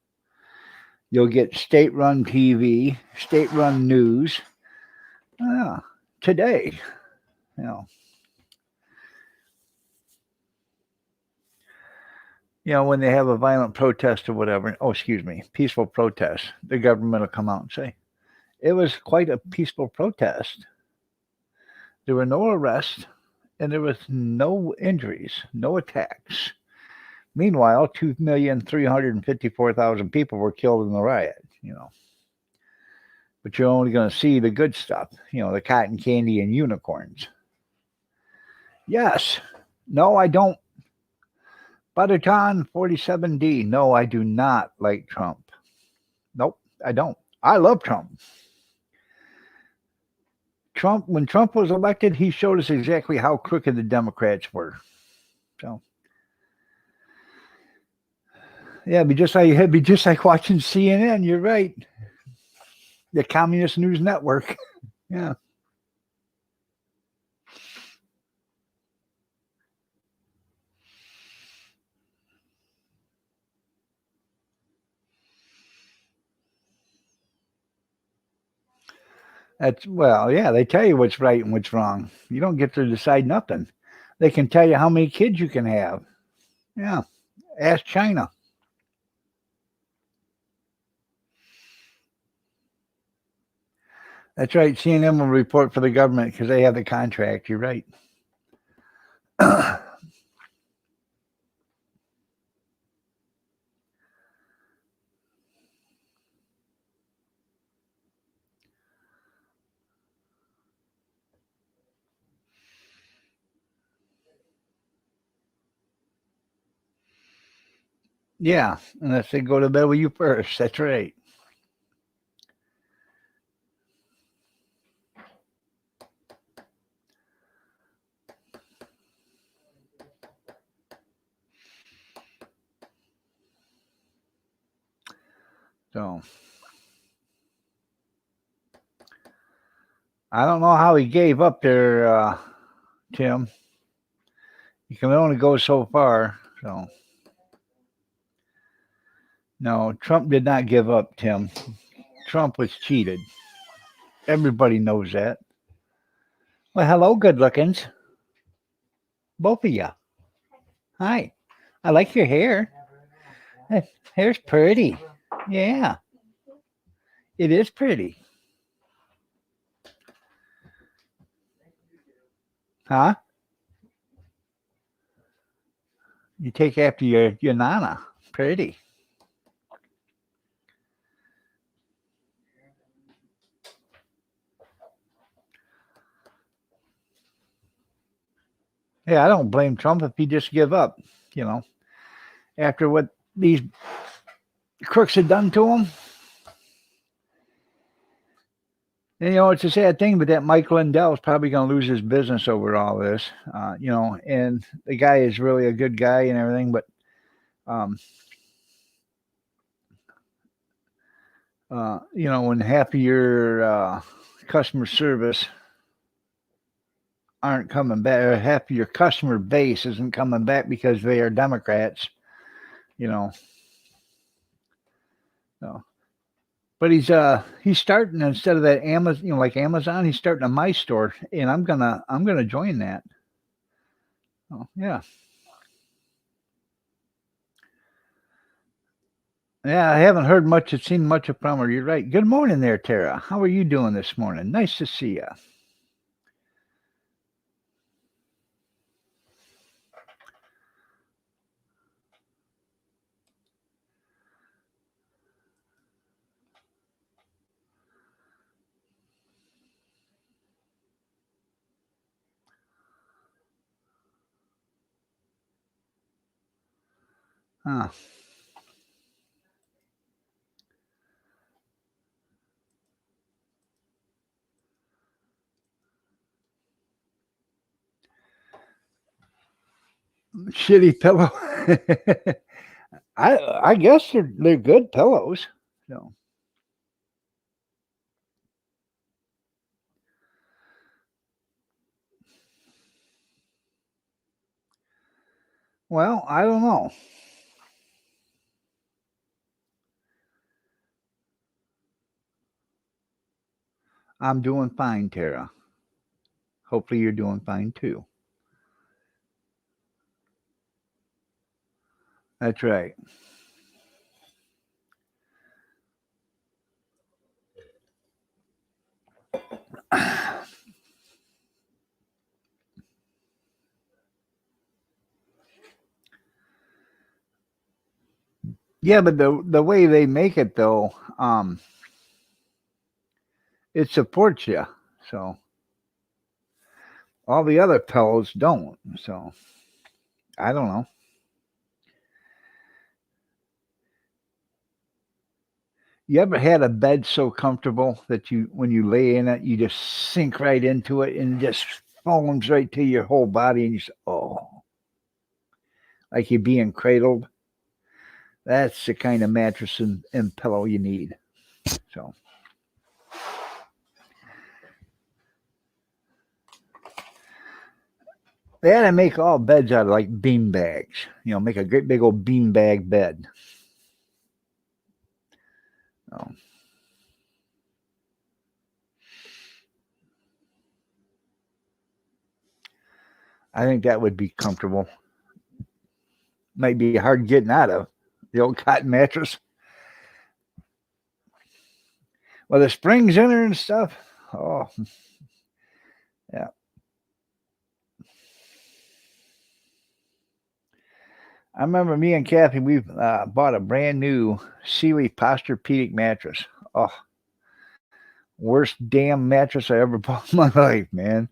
You'll get state run TV, state run news. Ah, today, you know, when they have a violent protest or whatever, oh, excuse me, peaceful protest, the government will come out and say, it was quite a peaceful protest. There were no arrests and there was no injuries, no attacks. Meanwhile, 2,354,000 people were killed in the riot. But you're only going to see the good stuff, the cotton candy and unicorns. Yes. No, I don't. Butterton 47D. No, I do not like Trump. Nope, I don't. I love Trump. When Trump was elected, he showed us exactly how crooked the Democrats were. So, yeah, it'd be just like watching CNN. You're right. The Communist News Network. Yeah. Yeah, they tell you what's right and what's wrong. You don't get to decide nothing. They can tell you how many kids you can have. Yeah. Ask China. That's right. CNN will report for the government because they have the contract. You're right. Yeah, unless they go to bed with you first. That's right. So I don't know how he gave up there, Tim. You can only go so far. So no, Trump did not give up, Tim. Trump was cheated. Everybody knows that. Well, hello, good lookings. Both of you. Hi. I like your hair. Hair's pretty. Yeah, it is pretty. Huh? You take after your nana. Pretty. Yeah, I don't blame Trump if he just give up. You know, after what these crooks had done to him. And, it's a sad thing, but that Mike Lindell is probably going to lose his business over all this. And the guy is really a good guy and everything, but um, when half of your customer service aren't coming back, or half of your customer base isn't coming back because they are Democrats, you know. So, but he's starting instead of that Amazon, like Amazon, he's starting a My Store, and I'm gonna join that. Oh yeah, yeah. I haven't heard much, seen much from her. You're right. Good morning there, Tara. How are you doing this morning? Nice to see you. Huh. Shitty pillow. I guess they're good pillows. So well, I don't know. I'm doing fine, Tara. Hopefully you're doing fine too. That's right. Yeah, but the way they make it though, it supports you. So all the other pillows don't. So I don't know. You ever had a bed so comfortable that you, when you lay in it, you just sink right into it and it just foams right to your whole body, and you say, "Oh, like you're being cradled." That's the kind of mattress and pillow you need. So they had to make all beds out of like bean bags. Make a great big old bean bag bed. So, I think that would be comfortable. Might be hard getting out of the old cotton mattress. Well, the springs in there and stuff. Oh, yeah. I remember me and Kathy, we bought a brand new Sealy Posturepedic mattress. Oh, worst damn mattress I ever bought in my life, man.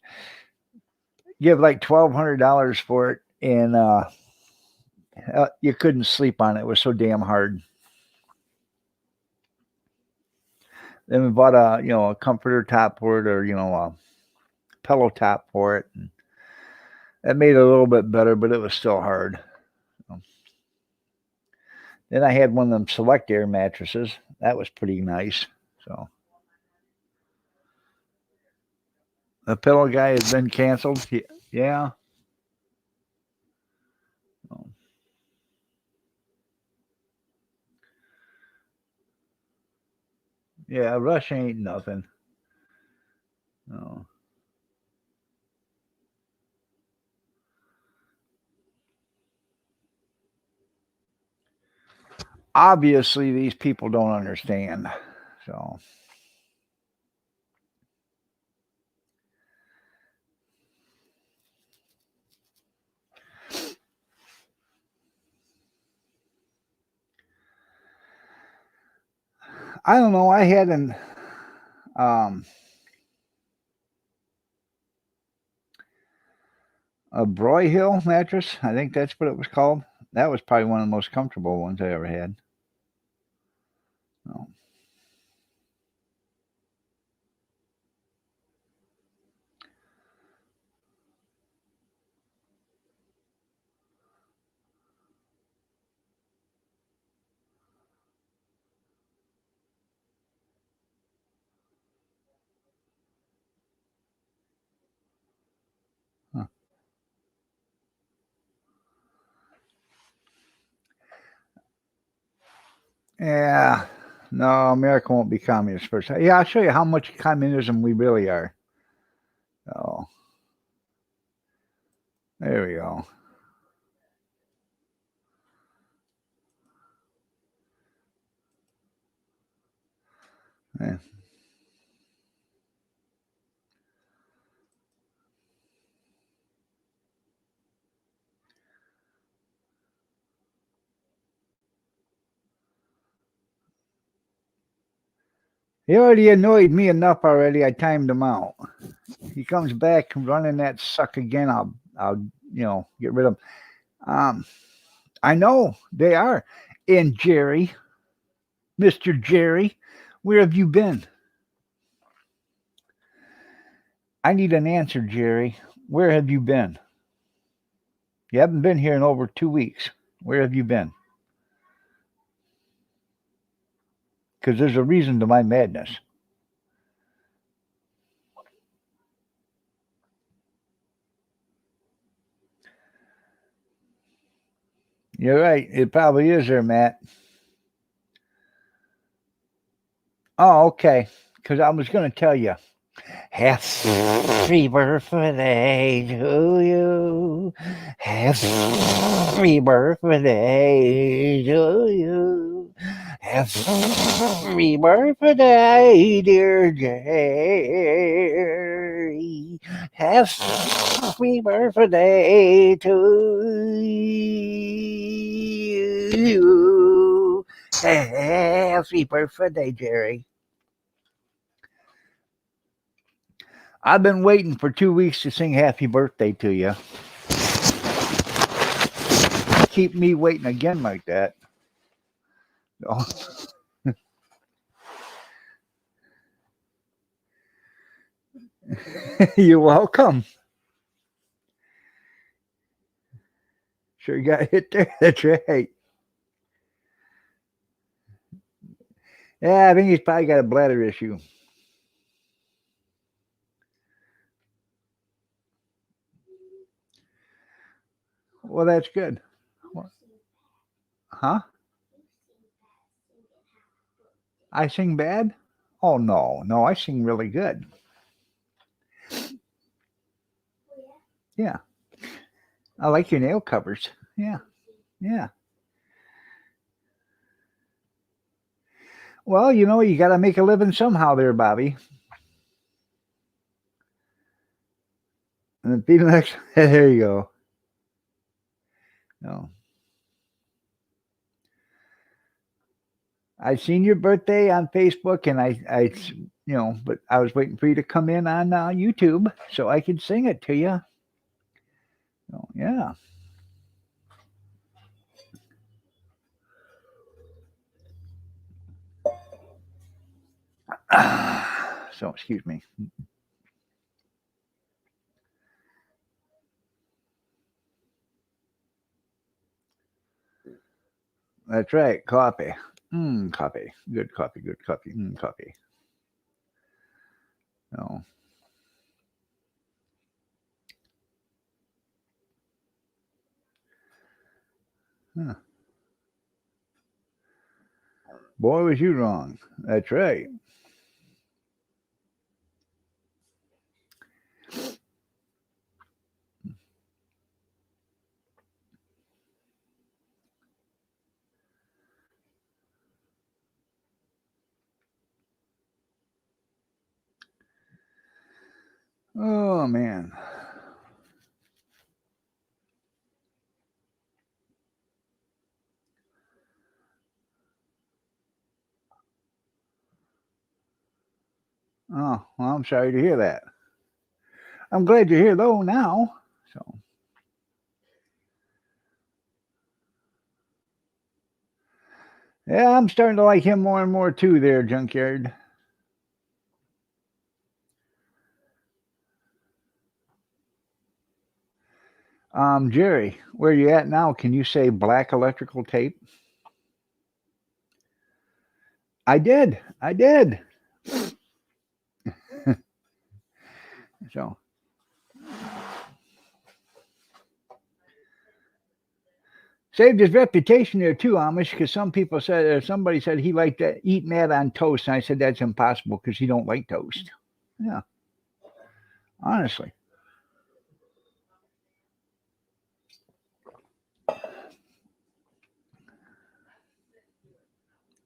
Give like $1,200 for it, and you couldn't sleep on it. It was so damn hard. Then we bought a comforter top for it, or a pillow top for it. And that made it a little bit better, but it was still hard. So, then I had one of them Select Air mattresses. That was pretty nice. So the pillow guy has been canceled. Yeah. So, yeah, Rush ain't nothing. No. Obviously, these people don't understand. So I don't know. I had um, a Broyhill mattress. I think that's what it was called. That was probably one of the most comfortable ones I ever had. So, huh. Yeah. No, America won't be communist first. Yeah, I'll show you how much communism we really are. Oh, there we go. Yeah. He already annoyed me enough already. I timed him out. He comes back running that suck again. I'll get rid of him. Um, I know they are. And Jerry, Mr. Jerry, where have you been? I need an answer, Jerry. Where have you been? You haven't been here in over 2 weeks. Where have you been? Because there's a reason to my madness. You're right. It probably is there, Matt. Oh, okay. Because I was going to tell you. Happy birthday to you. Happy birthday to you. Happy birthday, dear Jerry. Happy birthday to you. Happy birthday, Jerry. I've been waiting for 2 weeks to sing happy birthday to you. Keep me waiting again like that. Oh. You're welcome. Sure you got hit there. That's right. Yeah, I think he's probably got a bladder issue. Well, that's good. Huh? I sing bad? Oh, no, I sing really good. Yeah. I like your nail covers. Yeah. Yeah. Well, you got to make a living somehow there, Bobby. And the next, there you go. No. I seen your birthday on Facebook, and but I was waiting for you to come in on YouTube so I could sing it to you. So, yeah. So, excuse me. That's right. Coffee. Coffee. Good coffee. Good coffee. Coffee. No. Huh. Boy, was you wrong. That's right. Oh, man. Oh, well, I'm sorry to hear that. I'm glad you're here, though, now. So, yeah, I'm starting to like him more and more, too, there, Junkyard. Jerry, where you at now? Can you say black electrical tape? I did. I did. So, saved his reputation there too, Amish, because some people said, somebody said he liked to eat that on toast, and I said that's impossible because he don't like toast. Yeah, honestly.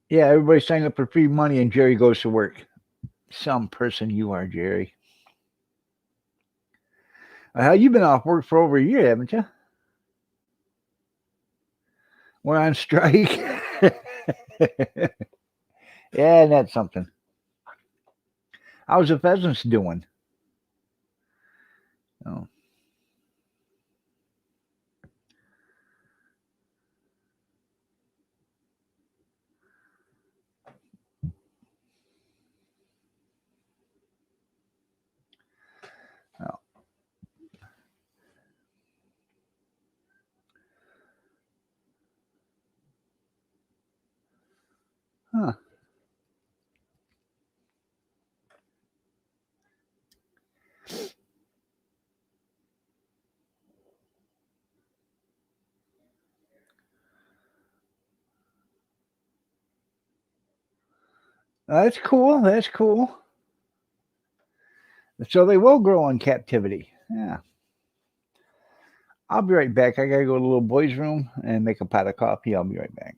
Yeah, everybody signed up for free money, and Jerry goes to work. Some person you are, Jerry. Hell, you've been off work for over a year, haven't you? We're on strike. Yeah, that's something. How's the pheasants doing? Oh, oh. That's cool. That's cool. So they will grow in captivity. Yeah. I'll be right back. I gotta go to the little boy's room and make a pot of coffee. I'll be right back.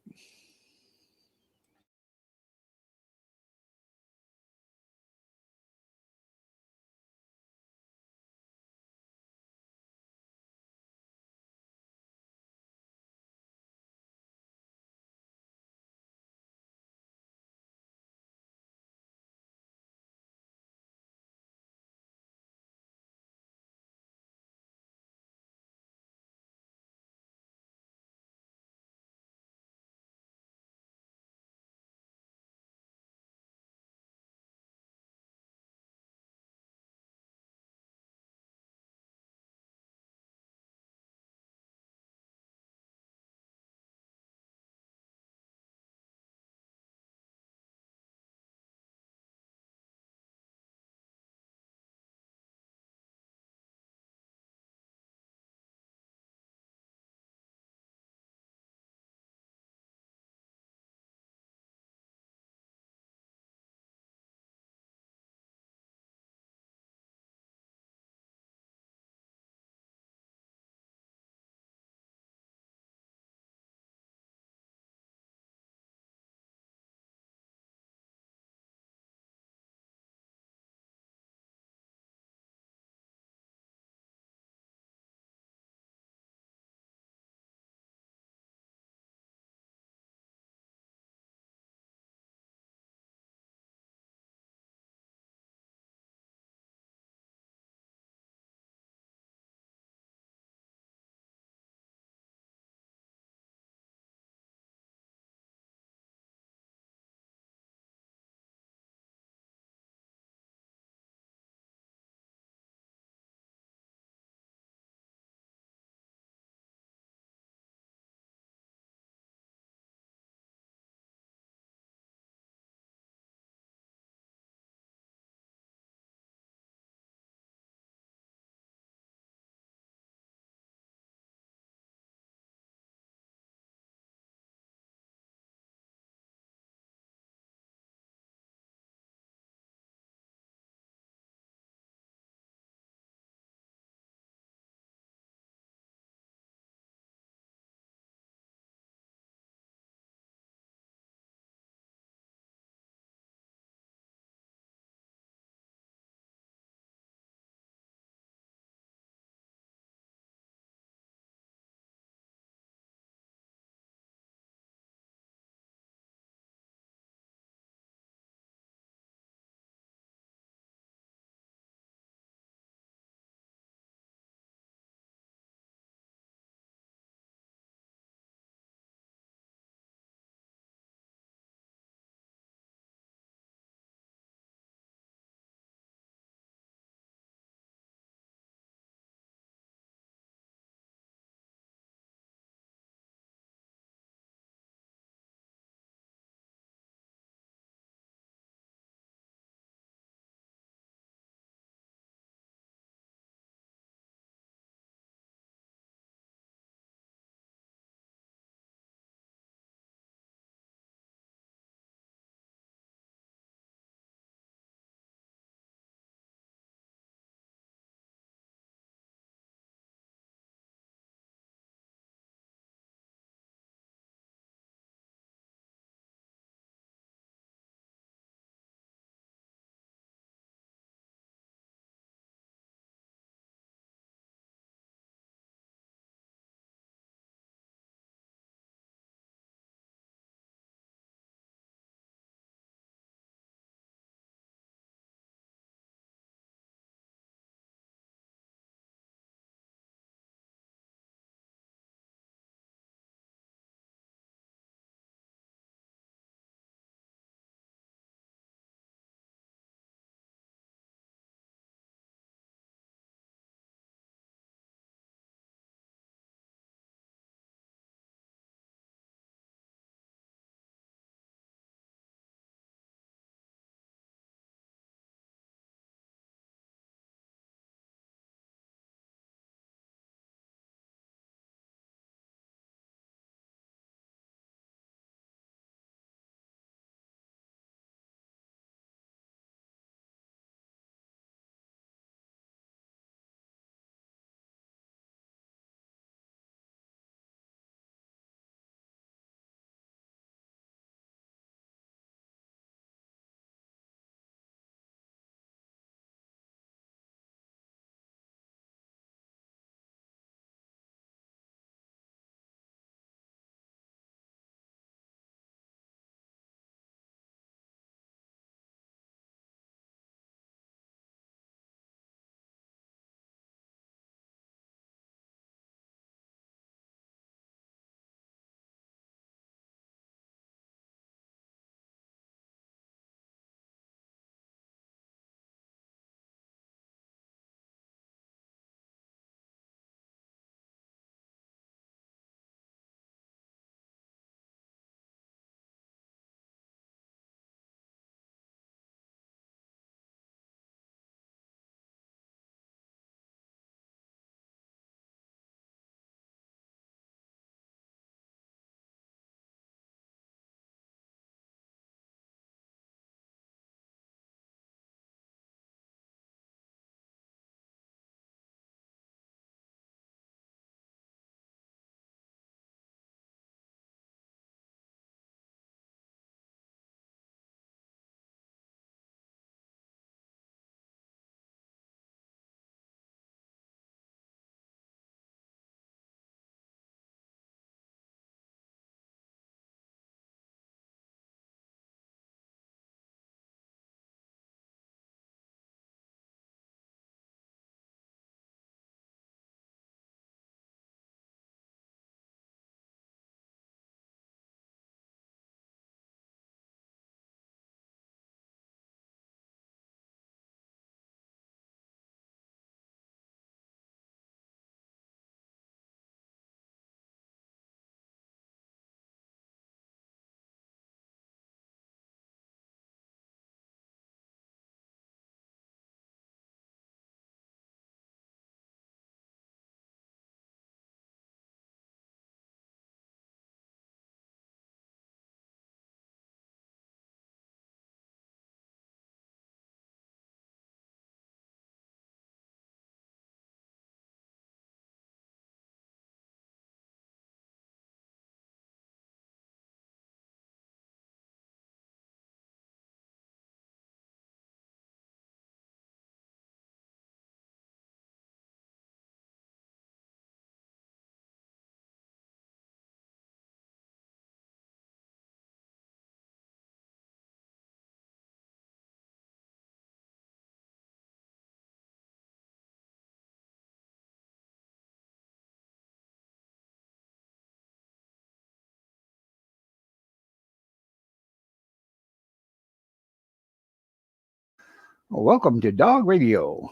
Welcome to Dog Radio.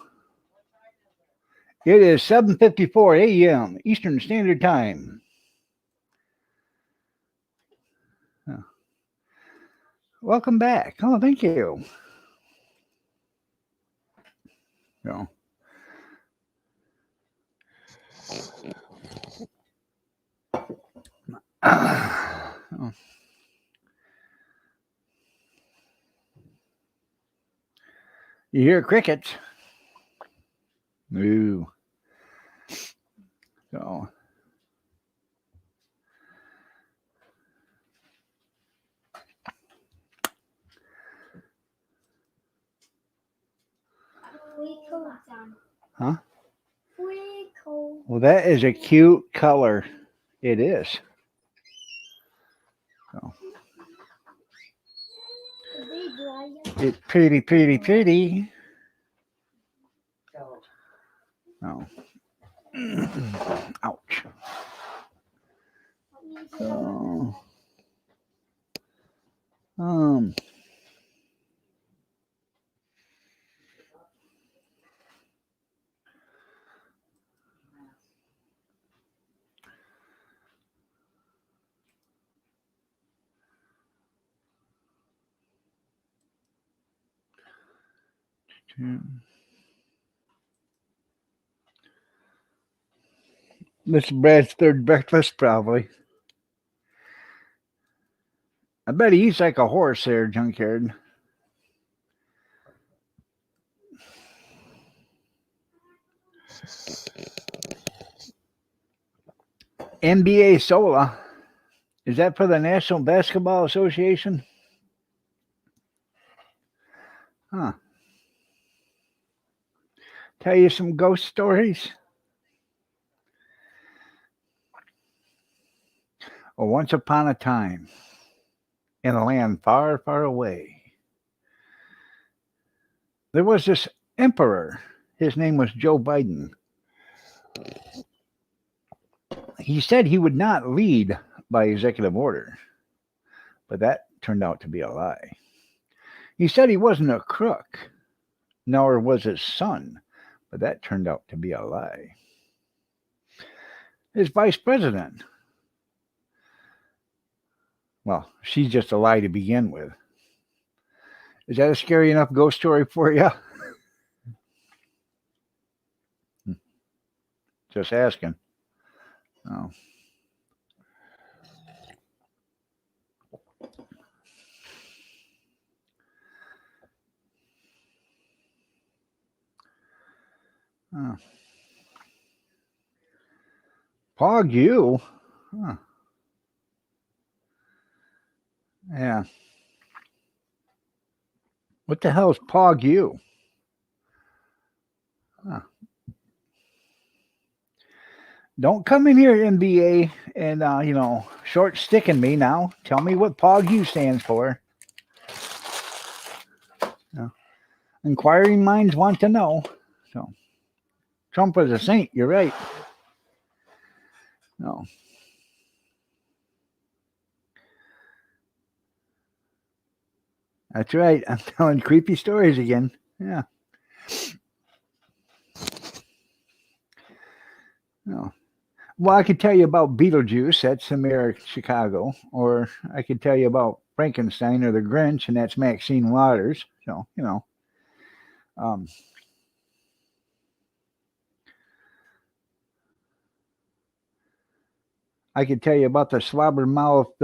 It is 7:54 a.m. Eastern Standard Time. Welcome back. Oh, thank you. So, oh, you hear crickets? Ooh. So, huh? Well, that is a cute color. It is. So, it's pretty, pretty, pretty. So, Oh. Ouch. So, um, this is Brad's third breakfast, probably. I bet he eats like a horse there, Junkyard. NBA Sola. Is that for the National Basketball Association? Huh. Tell you some ghost stories? Well, once upon a time, in a land far, far away, there was this emperor. His name was Joe Biden. He said he would not lead by executive order, but that turned out to be a lie. He said he wasn't a crook, nor was his son, but that turned out to be a lie. His vice president, well, she's just a lie to begin with. Is that a scary enough ghost story for you? Just asking. Oh. Oh. Pog you? Huh. Yeah. What the hell is Pog you? Huh. Don't come in here, NBA, and short sticking me now. Tell me what Pog you stands for. Inquiring minds want to know. So, Trump was a saint. You're right. No. That's right. I'm telling creepy stories again. Yeah. No. Well, I could tell you about Beetlejuice. That's the mayor of Chicago. Or I could tell you about Frankenstein or the Grinch, and that's Maxine Waters. So, Um, I could tell you about the slobber mouthed,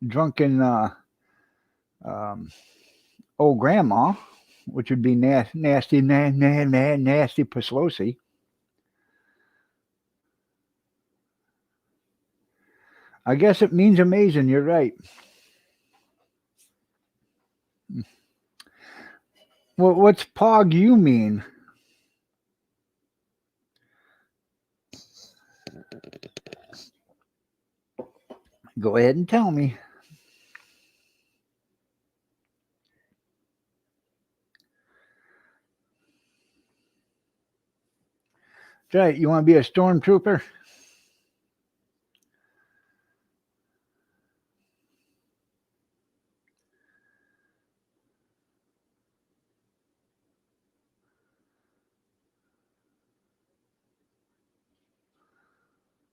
drunken um, old grandma, which would be nasty Pelosi. I guess it means amazing. You're right. Well, what's Pog you mean? Go ahead and tell me. That's right. You want to be a stormtrooper?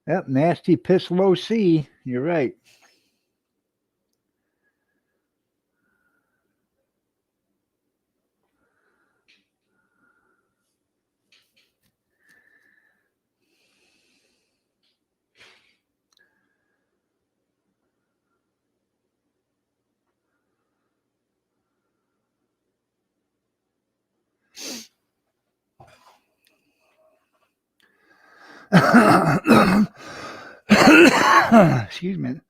Yep, nasty piss low C. You're right. Excuse me.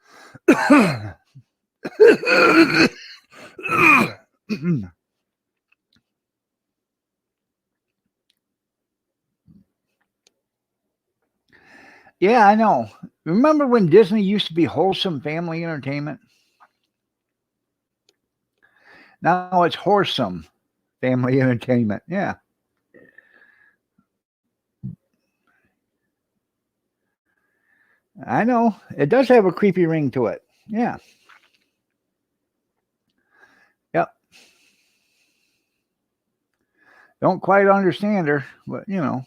Yeah, I know. Remember when Disney used to be wholesome family entertainment? Now it's wholesome family entertainment. Yeah, I know. It does have a creepy ring to it. Yeah. Yep. Don't quite understand her, but you know.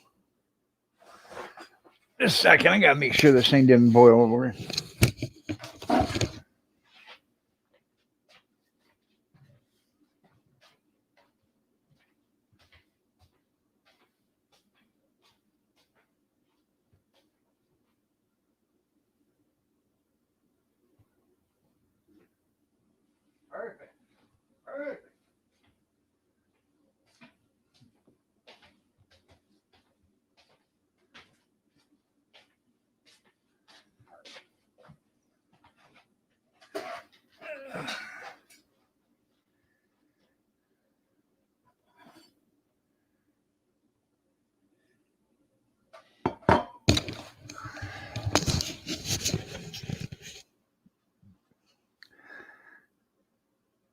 Just a second, I gotta make sure this thing didn't boil over. Perfect. Perfect.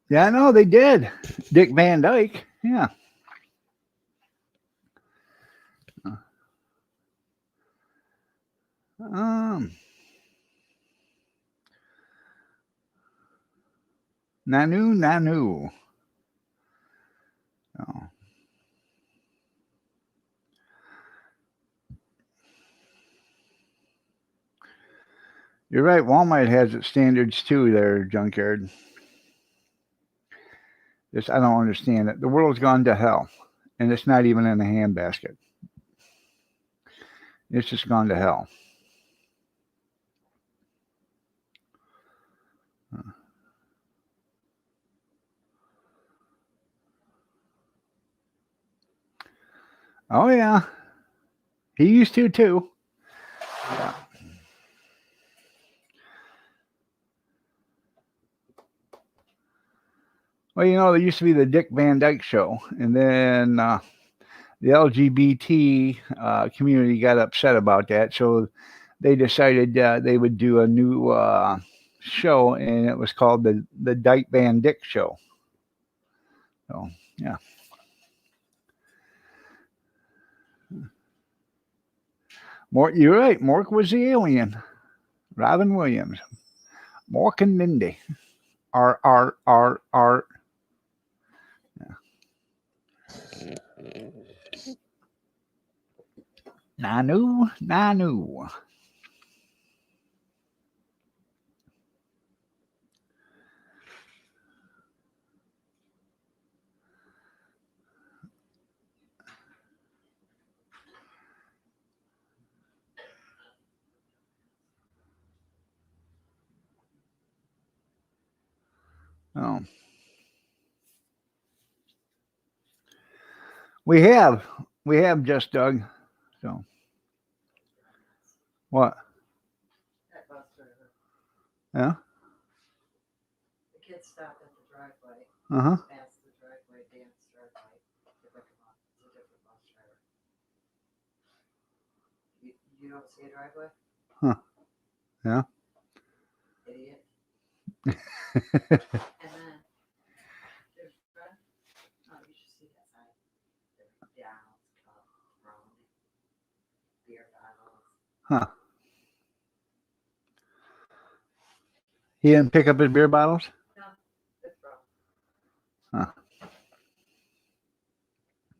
Yeah, I know they did. Dick Van Dyke. Yeah. Um. Nanu, Nanu. Oh. You're right. Walmart has its standards too. There, junkyard. Just I don't understand it. The world's gone to hell, and it's not even in a handbasket. It's just gone to hell. Oh yeah, he used to too. Yeah. Well, you know, there used to be the Dick Van Dyke Show, and then the LGBT community got upset about that, so they decided they would do a new show, and it was called the Dyke Van Dyke Show. So yeah, you're right. Mork was the alien. Robin Williams, Mork and Mindy. R. Nanu, Nanu. Oh, we have, just Doug. So what? That bus driver. Yeah. The kids stopped at the driveway, Uh huh. past the driveway, Dan's driveway, to pick him up. It's a different bus driver. You don't see a driveway? Huh. Yeah. Idiot. And then there's Fred. Oh, you should see that sign. There's McDonald's, cup, rum, beer bottles. Huh. He didn't pick up his beer bottles. No, it's rum. Huh.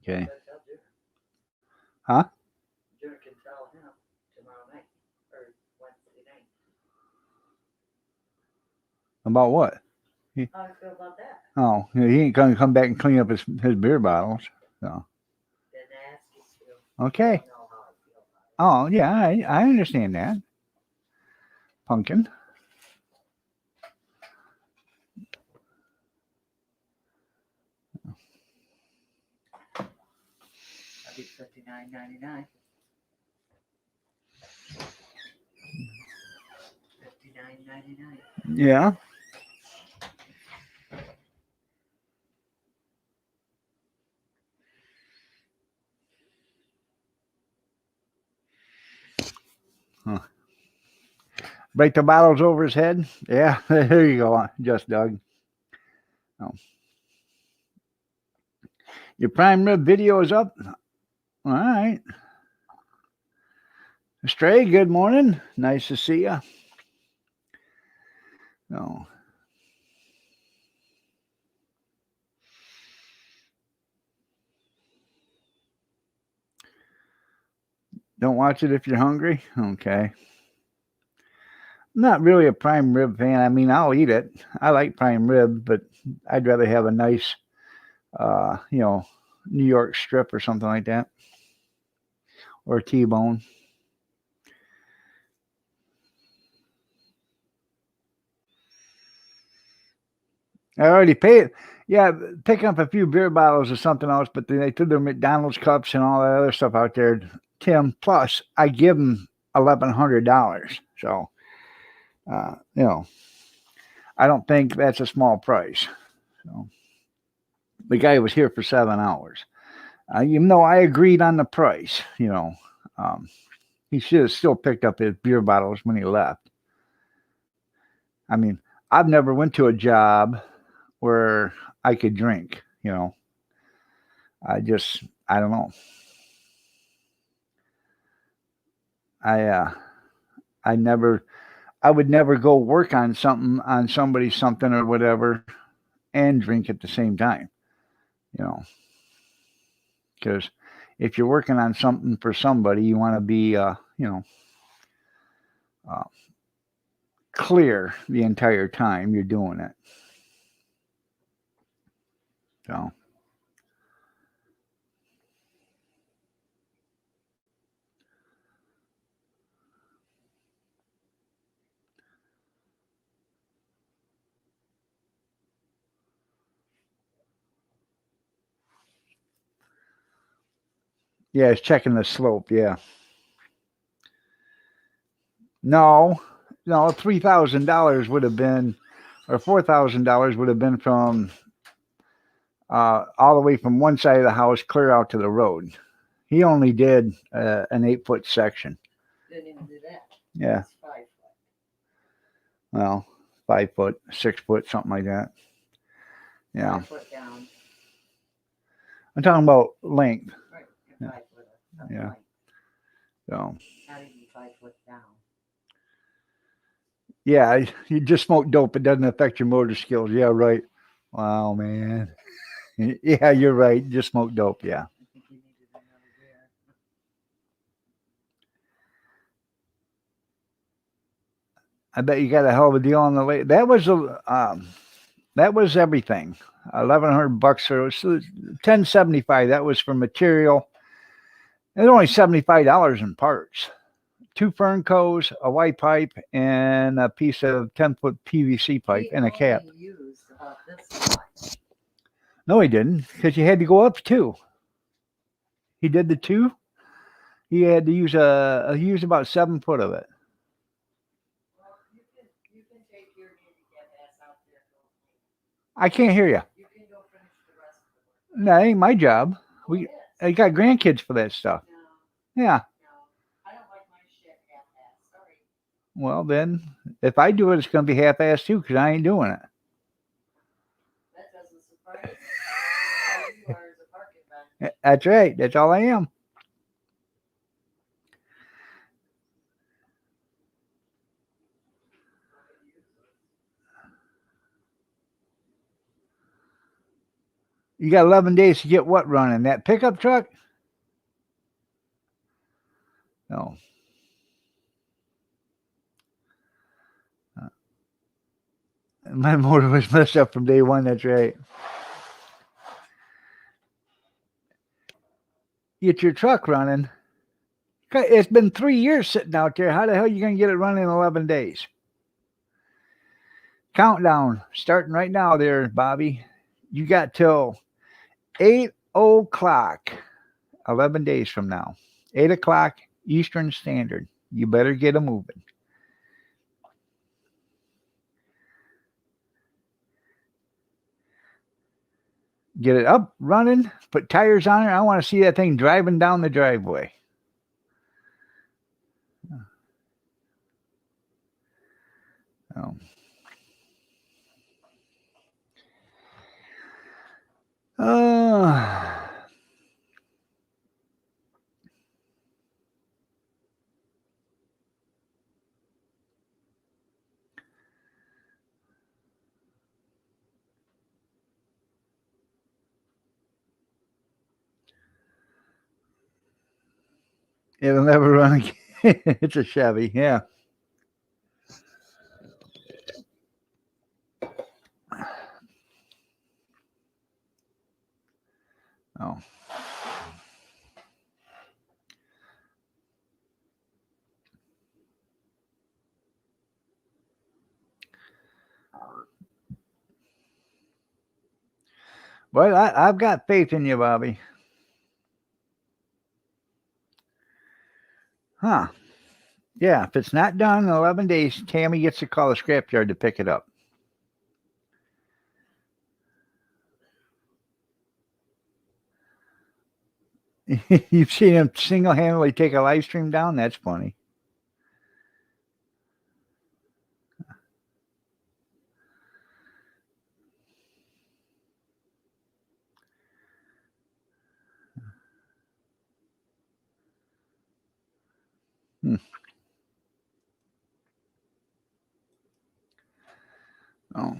Okay. But they'll do it. Huh? Junior can tell him tomorrow night. Or About what? How do I feel about that? Oh, he ain't gonna come back and clean up his beer bottles. So Didn't ask you to. okay. I don't know how I feel about it. Oh yeah, I understand that. Pumpkin. That'd be $59.99. $59.99. Yeah. Huh. Break the bottles over his head. Yeah, there you go, just Doug. Oh. Your prime rib video is up. All right. Stray, good morning. Nice to see you. No. Don't watch it if you're hungry. Okay. I'm not really a prime rib fan. I mean, I'll eat it. I like prime rib, but I'd rather have a nice, New York strip or something like that, or a T-bone. I already paid. Yeah, picking up a few beer bottles or something else, but then they threw their McDonald's cups and all that other stuff out there, Tim. Plus, I give them $1,100. So, uh, you know, I don't think that's a small price. So, the guy was here for 7 hours. Even though I agreed on the price, um, he should have still picked up his beer bottles when he left. I mean, I've never went to a job where I could drink. I don't know. I uh, I would never go work on somebody's something or whatever and drink at the same time. You know, because if you're working on something for somebody, you want to be, uh, clear the entire time you're doing it. So. Yeah, it's checking the slope. Yeah. No, no, $3,000 would have been, or $4,000 would have been from all the way from one side of the house clear out to the road. He only did an 8-foot section. Didn't even do that. Yeah. It's 5 foot. Well, 5 foot, 6 foot, something like that. Yeah. 5 foot down. I'm talking about length. Right. And 5 foot up Yeah. length. So. Not even 5 foot down. Yeah, you just smoke dope. It doesn't affect your motor skills. Yeah, right. Wow, man. Yeah, you're right. Just smoke dope. Yeah. I think you needed another beer. I bet you got a hell of a deal on the way. That was everything. $1,100 or $10.75. That was for material. There's only $75 in parts. 2 fern coes, a white pipe, and a piece of 10-foot PVC pipe and a cap. He only used about this much. No, he didn't, because you had to go up 2. He did the 2. He had to use he used about 7 foot of it. Well, you can take your handicap ass out there. I can't hear you. You can go finish the rest of the work. No, that ain't my job. It I got grandkids for that stuff. No, Yeah. I don't like my shit half-assed. Sorry. Well, then, if I do it, it's going to be half-assed too, because I ain't doing it. That doesn't surprise me. All you are is a parking bench. That's right. That's all I am. You got 11 days to get what running? That pickup truck? No. My motor was messed up from day one. That's right. Get your truck running. It's been 3 years sitting out there. How the hell are you going to get it running in 11 days? Countdown starting right now there, Bobby. You got till 8 o'clock, 11 days from now. 8 o'clock Eastern Standard. You better get them moving. Get it up, running, put tires on it. I want to see that thing driving down the driveway. Oh. It'll never run again. It's a Chevy, yeah. Oh. Well, I've got faith in you, Bobby. Huh. Yeah, if it's not done in 11 days, Tammy gets to call the scrapyard to pick it up. You've seen him single-handedly take a live stream down? That's funny. Hmm. Oh.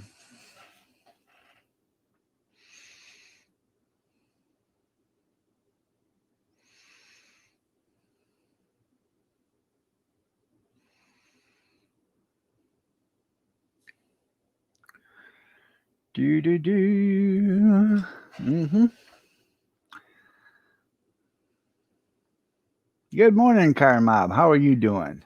Do. Mm-hmm. Good morning, Car Mob. How are you doing?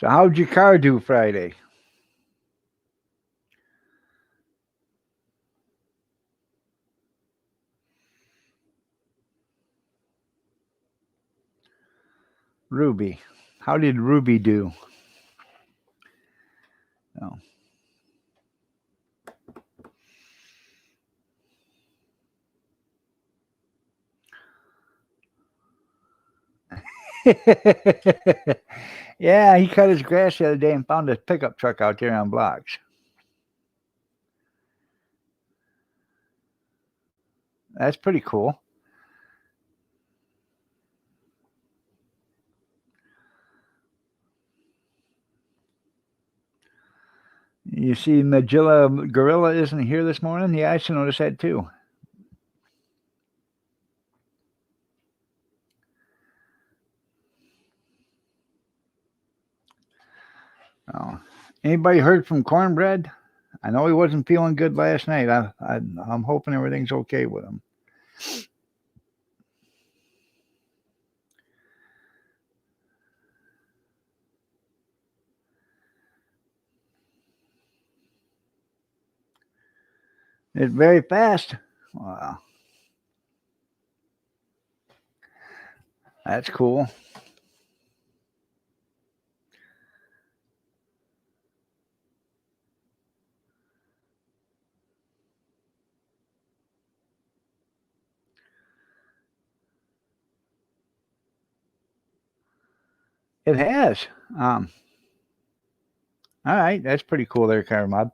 So how'd your car do Friday? Ruby. How did Ruby do? Oh. Yeah, he cut his grass the other day and found a pickup truck out there on blocks. That's pretty cool. You see, Magilla Gorilla isn't here this morning? Yeah, I should notice that too. Oh. Anybody heard from Cornbread? I know he wasn't feeling good last night. I'm hoping everything's okay with him. It's very fast. Wow. That's cool. It has. All right, that's pretty cool there, Car Mob.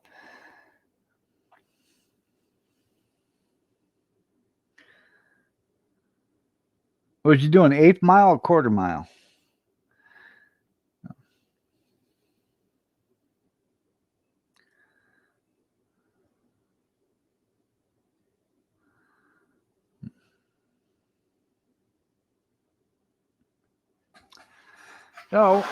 Was you doing 8 mile or quarter mile? So,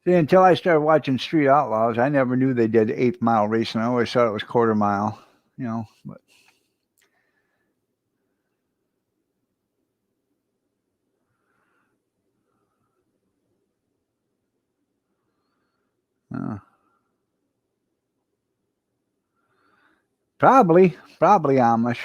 'See, until I started watching Street Outlaws, I never knew they did 8 mile racing. I always thought it was quarter mile, but uh, probably Amish.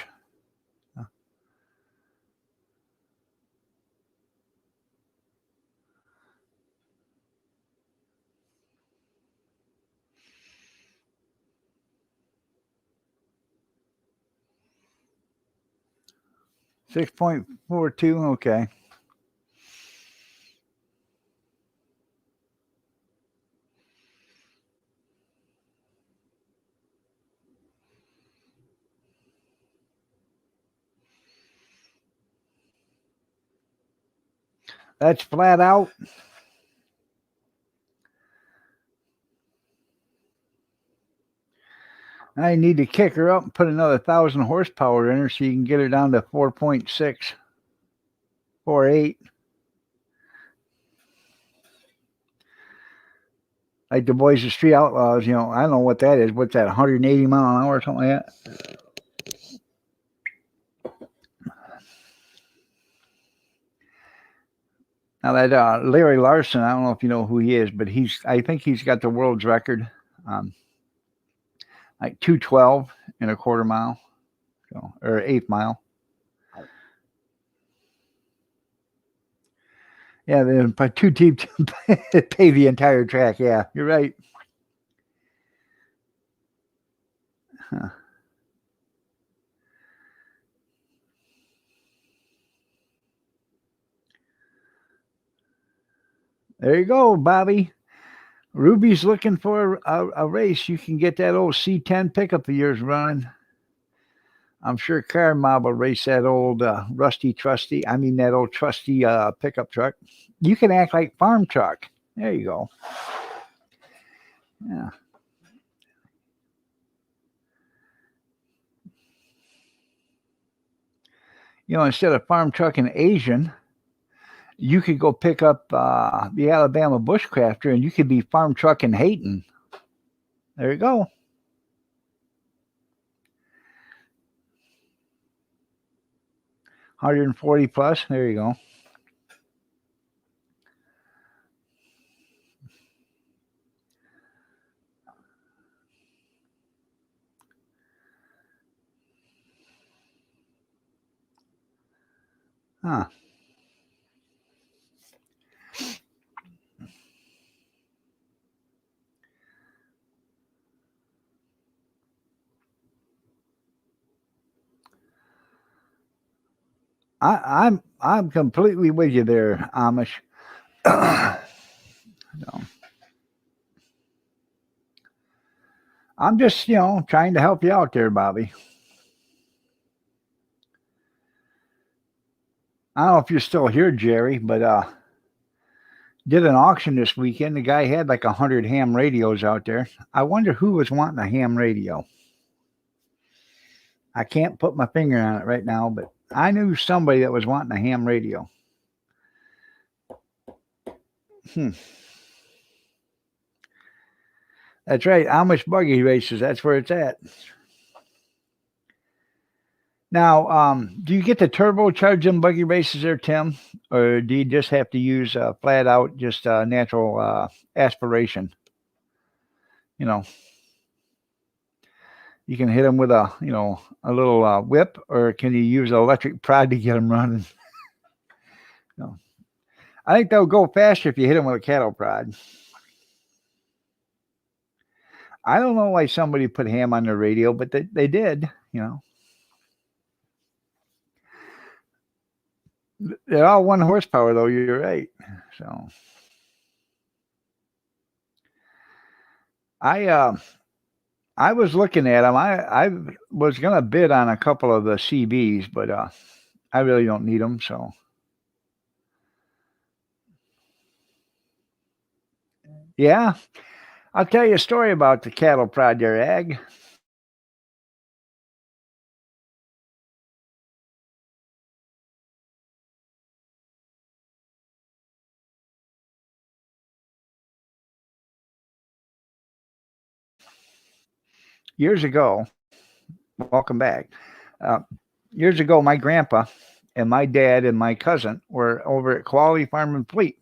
6.42. Okay. That's flat out. I need to kick her up and put another 1,000 horsepower in her so you can get her down to 4.6, 4.8. Like the boys of Street Outlaws, I don't know what that is. What's that, 180 mile an hour or something like that? Now that Larry Larson, I don't know if you know who he is, but I think he's got the world's record, like 212 in a quarter mile, or 8 mile. Yeah, then by two deep to pay the entire track. Yeah, you're right. Huh. There you go, Bobby. Ruby's looking for a race. You can get that old C10 pickup of yours running. I'm sure Car Mob will race that old that old trusty pickup truck. You can act like farm truck. There you go. Yeah. Instead of farm truck and Asian, you could go pick up the Alabama Bushcrafter and you could be farm truck and Hayton. There you go. $140 plus. There you go. Huh. I'm completely with you there, Amish. So, I'm just trying to help you out there, Bobby. I don't know if you're still here, Jerry, but did an auction this weekend. The guy had like 100 ham radios out there. I wonder who was wanting a ham radio. I can't put my finger on it right now, but I knew somebody that was wanting a ham radio. That's right. Amish buggy races. That's where it's at. Now, do you get to turbocharge them buggy races there, Tim? Or do you just have to use flat out just natural aspiration? You can hit them with a little whip, or can you use an electric prod to get them running? I think they'll go faster if you hit them with a cattle prod. I don't know why somebody put ham on the radio, but they did. They're all 1 horsepower, though. You're right. So I was looking at them. I was gonna bid on a couple of the CBs, but I really don't need them. So Yeah, I'll tell you a story about the cattle prod there, Ag. Years ago, welcome back. Uh, years ago, my grandpa and my dad and my cousin were over at Quality Farm and Fleet.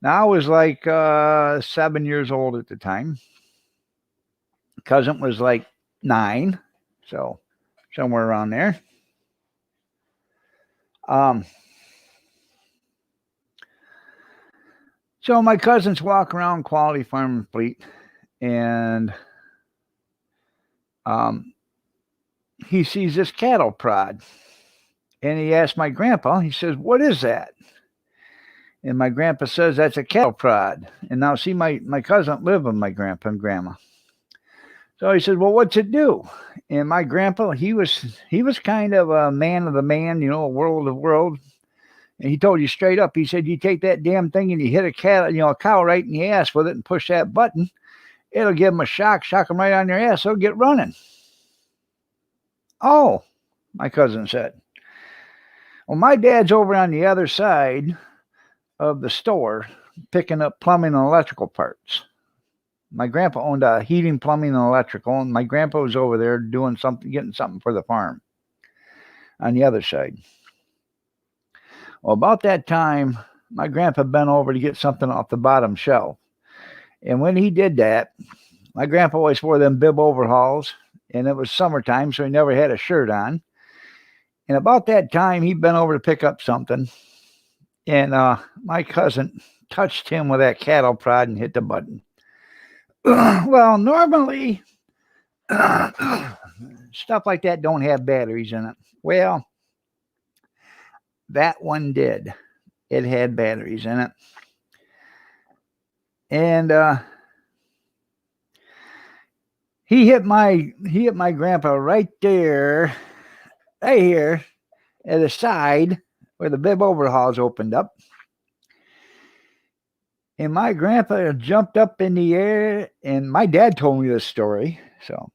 Now I was like 7 years old at the time. Cousin was like 9, so somewhere around there. Um, so my cousins walk around Quality Farm and Fleet, and um, he sees this cattle prod, and he asks my grandpa. He says, "What is that?" And my grandpa says, "That's a cattle prod." And now, see, my cousin lived with my grandpa and grandma. So he said, "Well, what's it do?" And my grandpa, he was kind of a man of the man, a world of world. And he told you straight up. He said, "You take that damn thing and you hit a cow right in the ass with it and push that button. It'll give them a shock them right on their ass. They'll get running." "Oh," my cousin said. "Well, my dad's over on the other side of the store picking up plumbing and electrical parts." My grandpa owned a heating, plumbing, and electrical, and my grandpa was over there doing something, getting something for the farm on the other side. Well, about that time, my grandpa bent over to get something off the bottom shelf. And when he did that, my grandpa always wore them bib overalls, and it was summertime, so he never had a shirt on. And about that time, he bent over to pick up something, and my cousin touched him with that cattle prod and hit the button. Well, normally stuff like that don't have batteries in it. Well, that one did. It had batteries in it, and he hit my grandpa right there, right here at the side where the bib overhauls opened up. And my grandpa jumped up in the air, and my dad told me this story. So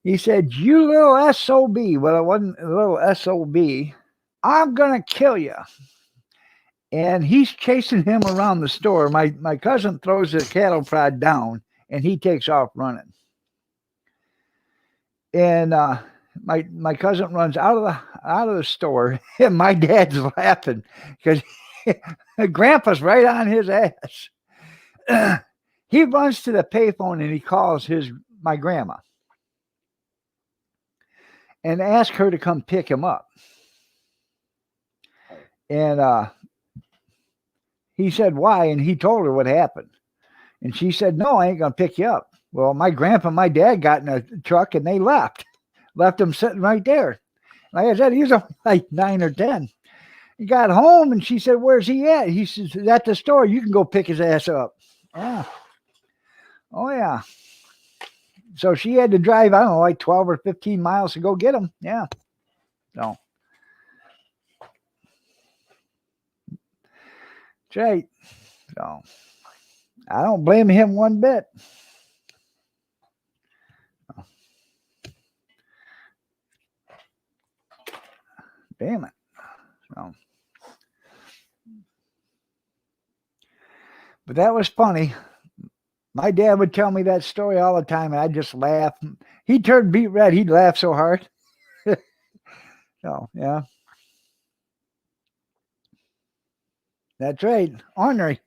he said, "You little SOB." Well, it wasn't a little SOB. "I'm going to kill you." And he's chasing him around the store. My cousin throws the cattle prod down, and he takes off running. And my cousin runs out of the store, and my dad's laughing because Grandpa's right on his ass. He runs to the payphone and he calls my grandma and asks her to come pick him up. And he said, "Why?" And he told her what happened. And she said, "No, I ain't gonna pick you up." Well, my grandpa and my dad got in a truck and they left him sitting right there. Like I said, he was only like 9 or 10. He got home and she said, "Where's he at?" He says, "At the store. You can go pick his ass up." Oh yeah. So she had to drive, I don't know, like 12 or 15 miles to go get him. Yeah. So that's right. So I don't blame him one bit. Damn it. So, but that was funny. My dad would tell me that story all the time, and I'd just laugh. He turned beet red. He'd laugh so hard. So, yeah. That's right. Ornery.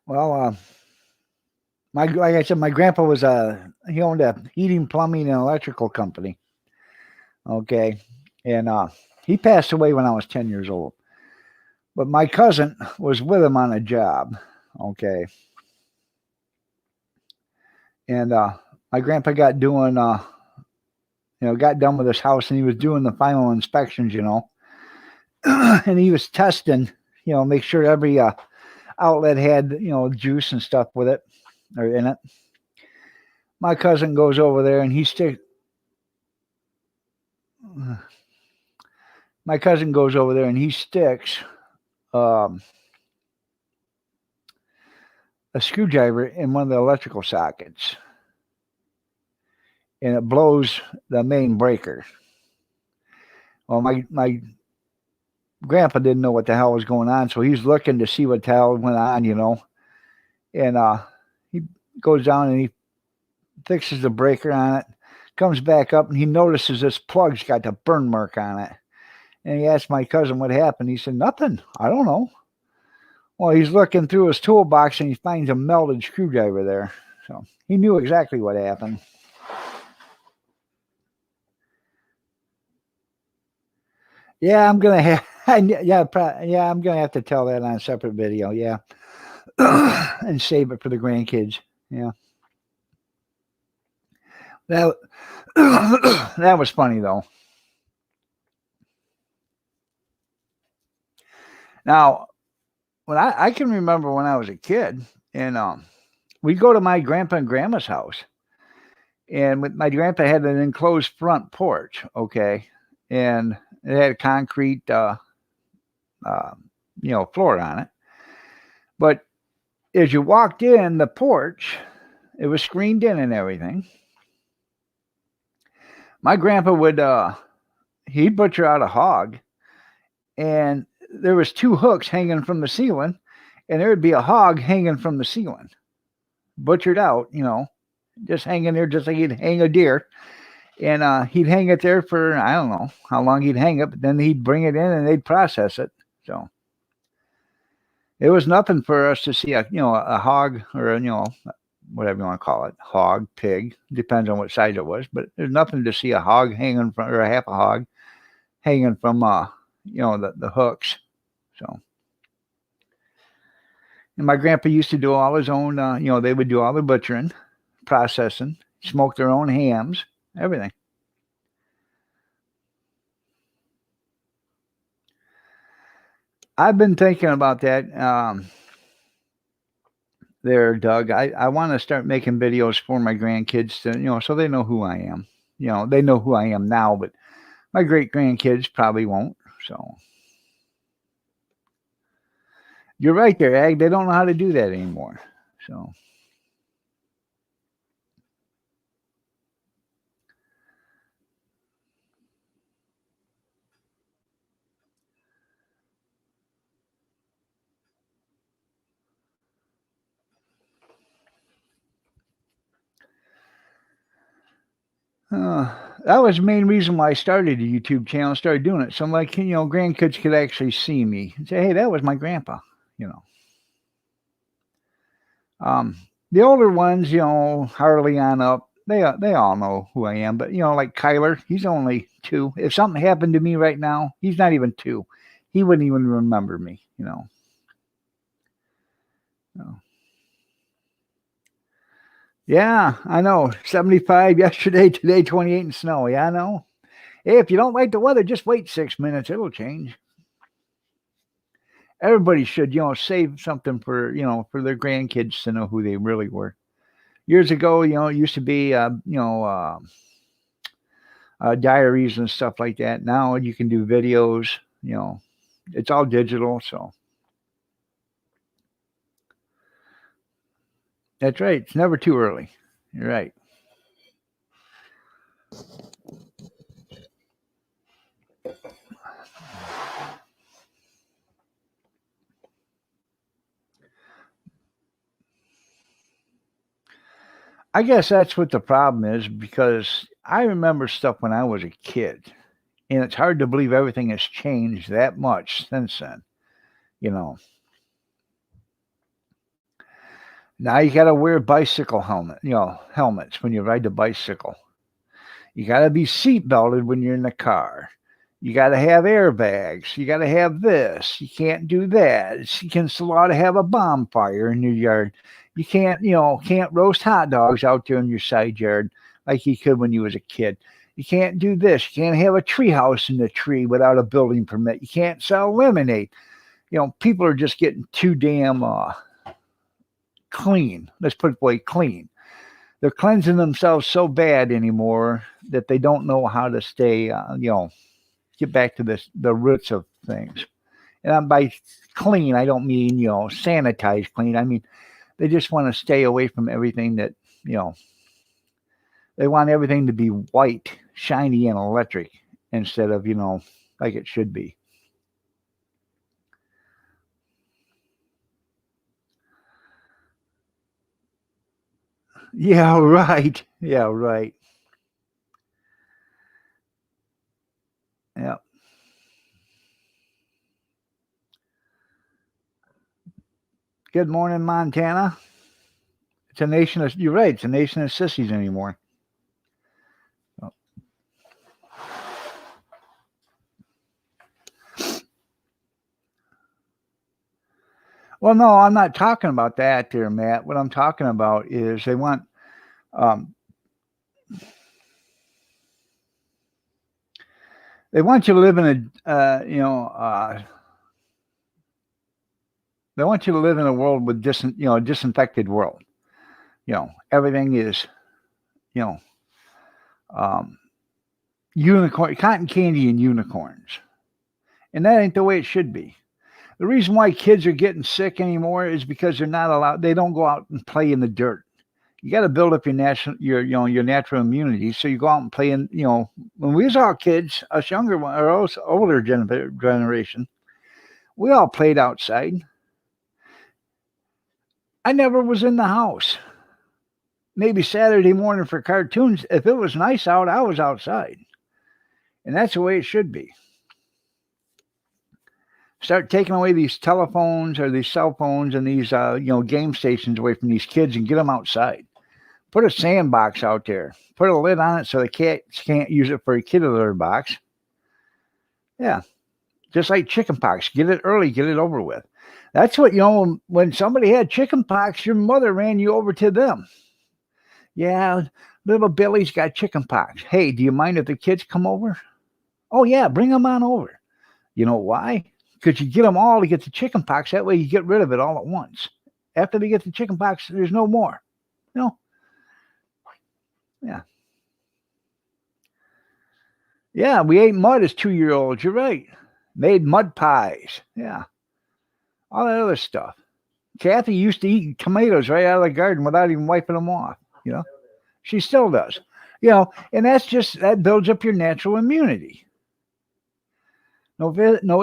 Well, like I said, my grandpa he owned a heating, plumbing, and electrical company. Okay, and he passed away when I was 10 years old. But my cousin was with him on a job. Okay, and my grandpa got got done with his house, and he was doing the final inspections, and he was testing, make sure every outlet had juice and stuff with it or in it. my cousin goes over there and he sticks. My cousin goes over there and he sticks um, a screwdriver in one of the electrical sockets, and it blows the main breaker. Well, my grandpa didn't know what the hell was going on, so he's looking to see what the hell went on, and he goes down and he fixes the breaker on it, comes back up, and he notices this plug's got the burn mark on it. And he asked my cousin what happened. He said, nothing. I don't know. Well, he's looking through his toolbox and he finds a melted screwdriver there. So he knew exactly what happened. Yeah, I'm gonna have. I'm gonna have to tell that on a separate video. Yeah, and save it for the grandkids. Yeah, that that was funny though. Now, when I can remember when I was a kid, and we'd go to my grandpa and grandma's house, and my grandpa had an enclosed front porch, okay, and it had a concrete, floor on it. But as you walked in the porch, it was screened in and everything. My grandpa would he'd butcher out a hog, and there was two hooks hanging from the ceiling, and there would be a hog hanging from the ceiling, butchered out, just hanging there, just like he'd hang a deer. And he'd hang it there for, I don't know how long he'd hang it, but then he'd bring it in and they'd process it. So it was nothing for us to see a hog, or whatever you want to call it, hog, pig, depends on what size it was. But there's nothing to see a hog hanging from, or a half a hog hanging from the hooks. So, and my grandpa used to do all his own. They would do all the butchering, processing, smoke their own hams, everything. I've been thinking about that. There, Doug. I want to start making videos for my grandkids to, so they know who I am. They know who I am now, but my great grandkids probably won't. So you're right there, Ag. They don't know how to do that anymore. So. That was the main reason why I started a YouTube channel, started doing it. So like, grandkids could actually see me and say, hey, that was my grandpa, The older ones, Harley on up, they all know who I am. But, like Kyler, he's only 2. If something happened to me right now, he's not even 2. He wouldn't even remember me, So. Yeah, I know. 75 yesterday, today 28 in snow. Yeah, I know. Hey, if you don't like the weather, just wait 6 minutes. It'll change. Everybody should, save something for, for their grandkids to know who they really were. Years ago, it used to be, diaries and stuff like that. Now you can do videos, it's all digital. So that's right. It's never too early. You're right. I guess that's what the problem is, because I remember stuff when I was a kid, and it's hard to believe everything has changed that much since then. Now you got to wear bicycle helmets when you ride the bicycle. You got to be seat belted when you're in the car. You got to have airbags. You got to have this. You can't do that. You can allowed to have a bonfire in your yard. You can't roast hot dogs out there in your side yard like you could when you was a kid. You can't do this. You can't have a tree house in the tree without a building permit. You can't sell lemonade. People are just getting too damn clean. Let's put it away, clean. they're cleansing themselves so bad anymore that they don't know how to stay, get back to the roots of things. And by clean, I don't mean, sanitize clean. I mean, they just want to stay away from everything that, you know, they want everything to be white, shiny, and electric instead of, like it should be. Yeah, right. Yeah, right. Yeah. Good morning, Montana. It's a nation of, you're right, it's a nation of sissies anymore. Oh. Well, no, I'm not talking about that there, Matt. What I'm talking about is um, they want you to live in they want you to live in a world with a disinfected world. Everything is, you know, um, unicorn, cotton candy and unicorns. And that ain't the way it should be. The reason why kids are getting sick anymore is because they're not allowed, they don't go out and play in the dirt. You got to build up your natural immunity. So you go out and play in, when we was all kids, us younger one or us older generation, we all played outside. I never was in the house. Maybe Saturday morning for cartoons. If it was nice out, I was outside. And that's the way it should be. Start taking away these telephones or these cell phones and these game stations away from these kids and get them outside. Put a sandbox out there. Put a lid on it so the cats can't use it for a kid litter box. Yeah, just like chicken pox. Get it early, get it over with. That's what, when somebody had chicken pox, your mother ran you over to them. Yeah, little Billy's got chicken pox. Hey, do you mind if the kids come over? Oh, yeah, bring them on over. You know why? Because you get them all to get the chicken pox. That way you get rid of it all at once. After they get the chicken pox, there's no more. No. Yeah. Yeah, we ate mud as 2-year olds. You're right. Made mud pies. Yeah. All that other stuff. Kathy used to eat tomatoes right out of the garden without even wiping them off. You know, she still does. And that builds up your natural immunity. No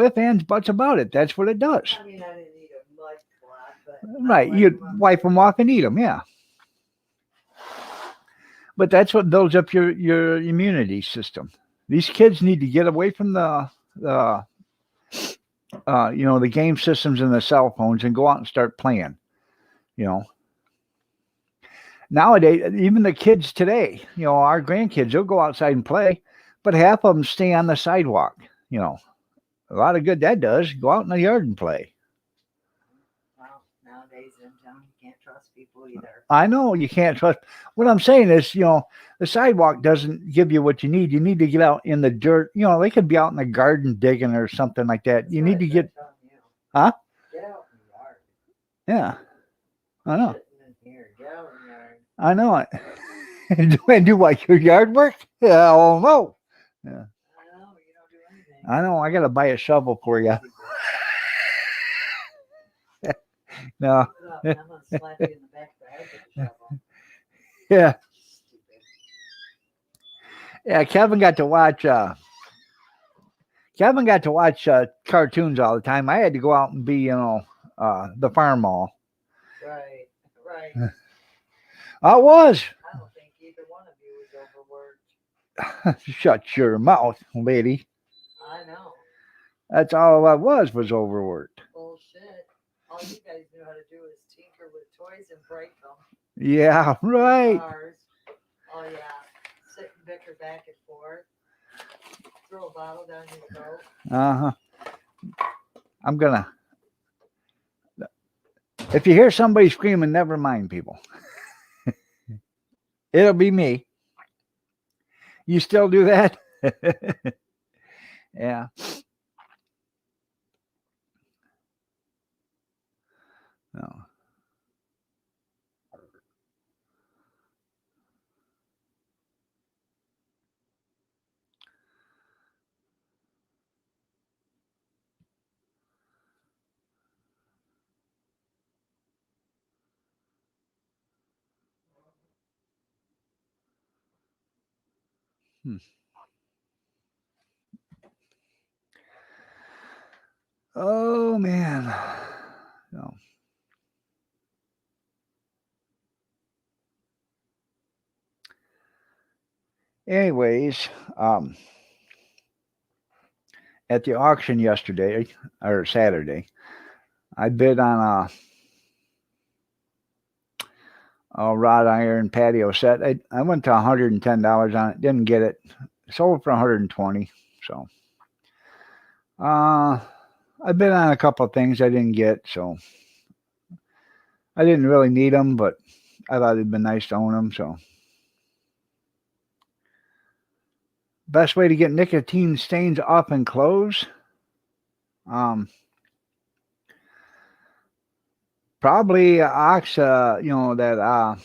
ifs, ands, buts about it. That's what it does. I mean, I didn't eat a mud clot, but Right. You'd wipe them off and eat them. Yeah. But that's what builds up your immunity system. These kids need to get away from the the game systems and the cell phones and go out and start playing. You know, nowadays, even the kids today, our grandkids, they'll go outside and play, but half of them stay on the sidewalk. You know, a lot of good that does. Go out in the yard and play. well, nowadays in town, you can't trust people either. I know you can't trust. What I'm saying is, the sidewalk doesn't give you what you need. You need to get out in the dirt. They could be out in the garden digging or something like that. That's You what need I to started get, telling you. huh? Get out in the yard. Yeah, I know. Sitting in here, get out in the yard. I know it. And do what, your yard work? Yeah, oh no. Yeah, I know, you don't do anything. I know. I got to buy a shovel for you. No. Pick it up, and I'm going to slap you in the back of the head with a shovel. Yeah. Stupid. Yeah, Kevin got to watch cartoons all the time. I had to go out and be, the farm mall. Right, right. I was. I don't think either one of you is overworked. Shut your mouth, lady. I know. That's all I was overworked. Bullshit. All you guys knew how to do is tinker with toys and break them. Yeah, right. Cars. Oh, yeah. Sit and bicker back and forth. Throw a bottle down your throat. Uh huh. I'm gonna. If you hear somebody screaming, never mind, people. It'll be me. You still do that? Yeah. No. Oh man. So, anyways, at the auction yesterday or Saturday, I bid on a wrought iron patio set. I went to $110 on it. Didn't get it. Sold for 120. So, I bid on a couple of things I didn't get. So I didn't really need them, but I thought it'd been nice to own them. So, best way to get nicotine stains off in clothes. Um, Probably ox, that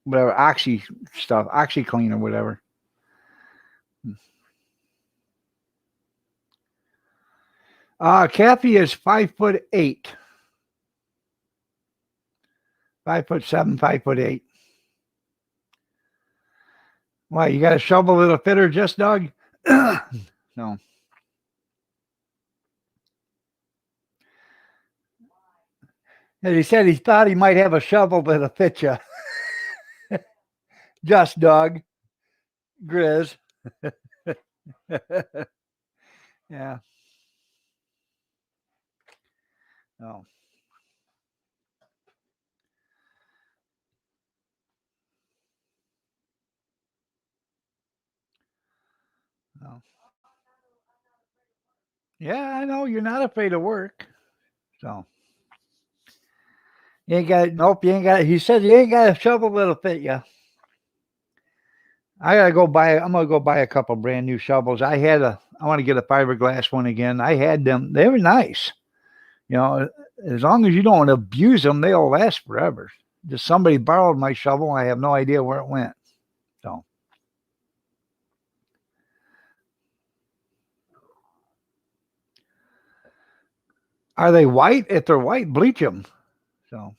whatever oxy stuff, OxyClean or whatever. Kathy is 5'8", 5'7", 5'8". Why you got a shovel that'll fit her, just Doug? No. And he said he thought he might have a shovel that'll fit you. Just Doug, Grizz. Yeah. No. No. Yeah, I know you're not afraid of work. So you ain't got nope. You ain't got. He said you ain't got a shovel that'll fit you. I gotta go buy. I'm gonna go buy a couple brand new shovels. I want to get a fiberglass one again. I had them. They were nice. As long as you don't abuse them, they'll last forever. Just somebody borrowed my shovel. I have no idea where it went. So, are they white? If they're white, bleach them. So,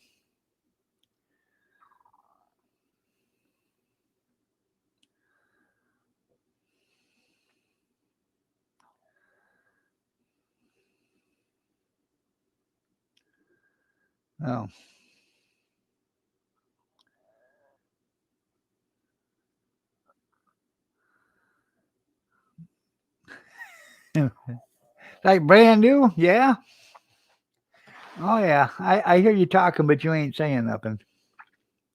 oh. Like brand new? Yeah. Oh yeah. I hear you talking, but you ain't saying nothing.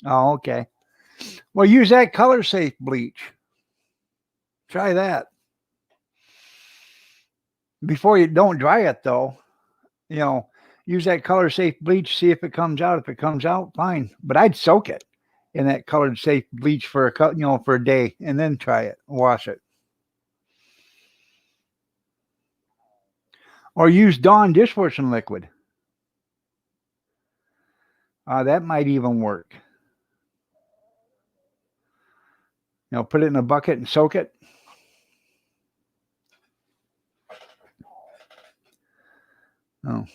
Oh, okay. Well, use that color safe bleach. Try that. Before you don't dry it though. You know, use that color safe bleach, see if it comes out. If it comes out, fine. But I'd soak it in that colored safe bleach for for a day and then try it, wash it. Or use Dawn dishwashing liquid. That might even work. Put it in a bucket and soak it. Oh.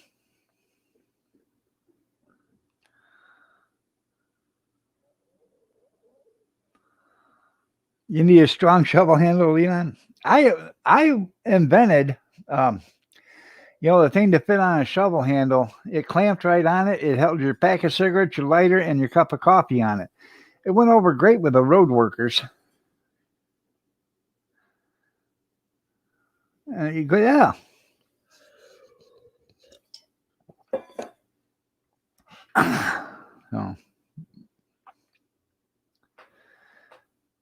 You need a strong shovel handle, Leon. I invented um, the thing to fit on a shovel handle. It clamped right on it. It held your pack of cigarettes, your lighter, and your cup of coffee on it. It went over great with the road workers. You go, yeah. So,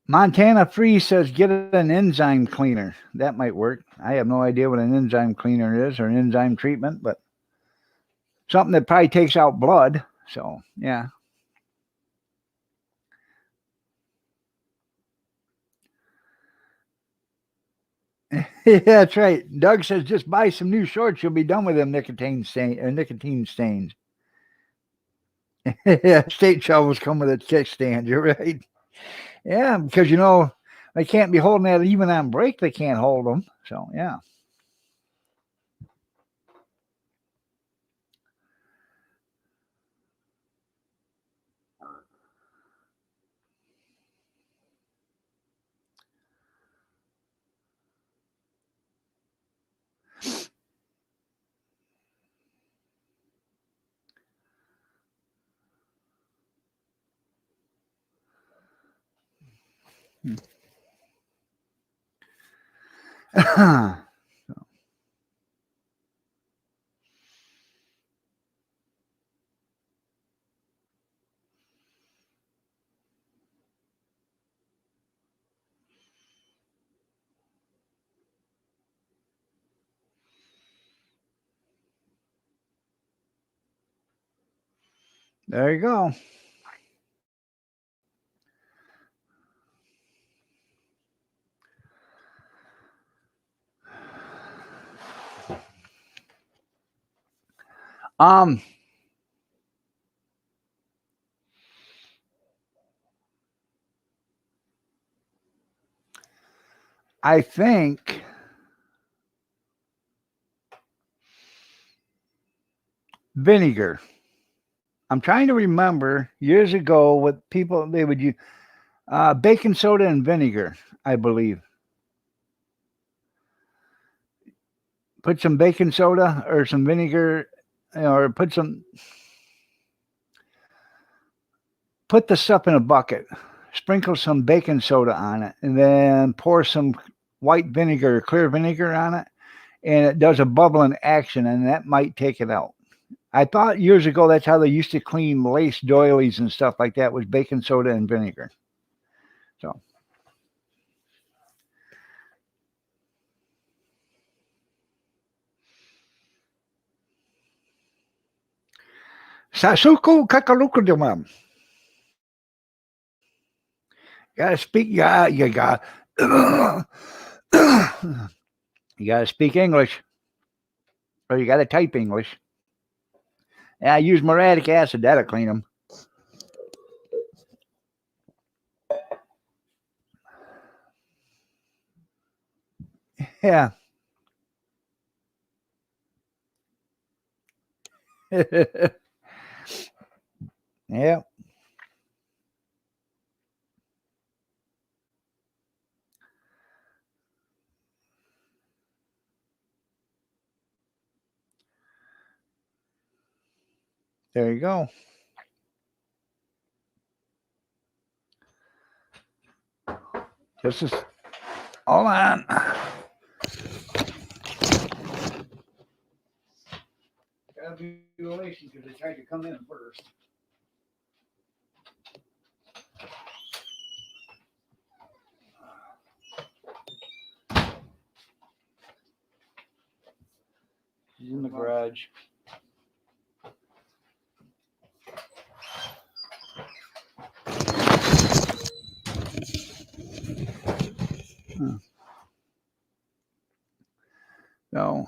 Montana Free says get an enzyme cleaner. That might work. I have no idea what an enzyme cleaner is or an enzyme treatment, but something that probably takes out blood. So, yeah. Yeah, that's right. Doug says just buy some new shorts. You'll be done with them nicotine stains. Yeah, state shovels come with a kickstand. You're right. Yeah, because they can't be holding that even on break. They can't hold them. So yeah. There you go. Um, I think vinegar. I'm trying to remember years ago what people they would use baking soda and vinegar, I believe. Put some baking soda or some vinegar, or put the stuff in a bucket, sprinkle some baking soda on it, and then pour some white vinegar or clear vinegar on it, and it does a bubbling action, and that might take it out. I thought years ago that's how they used to clean lace doilies and stuff like that, was baking soda and vinegar. So Sasuku Kakalukudumam. You gotta speak, yeah, you got you gotta speak English, or you gotta type English. Yeah, use muriatic acid, that'll clean them. Yeah. Yeah, there you go. This is, hold on. Gotta be relation because they tried to come in first. She's in the garage. Huh. No.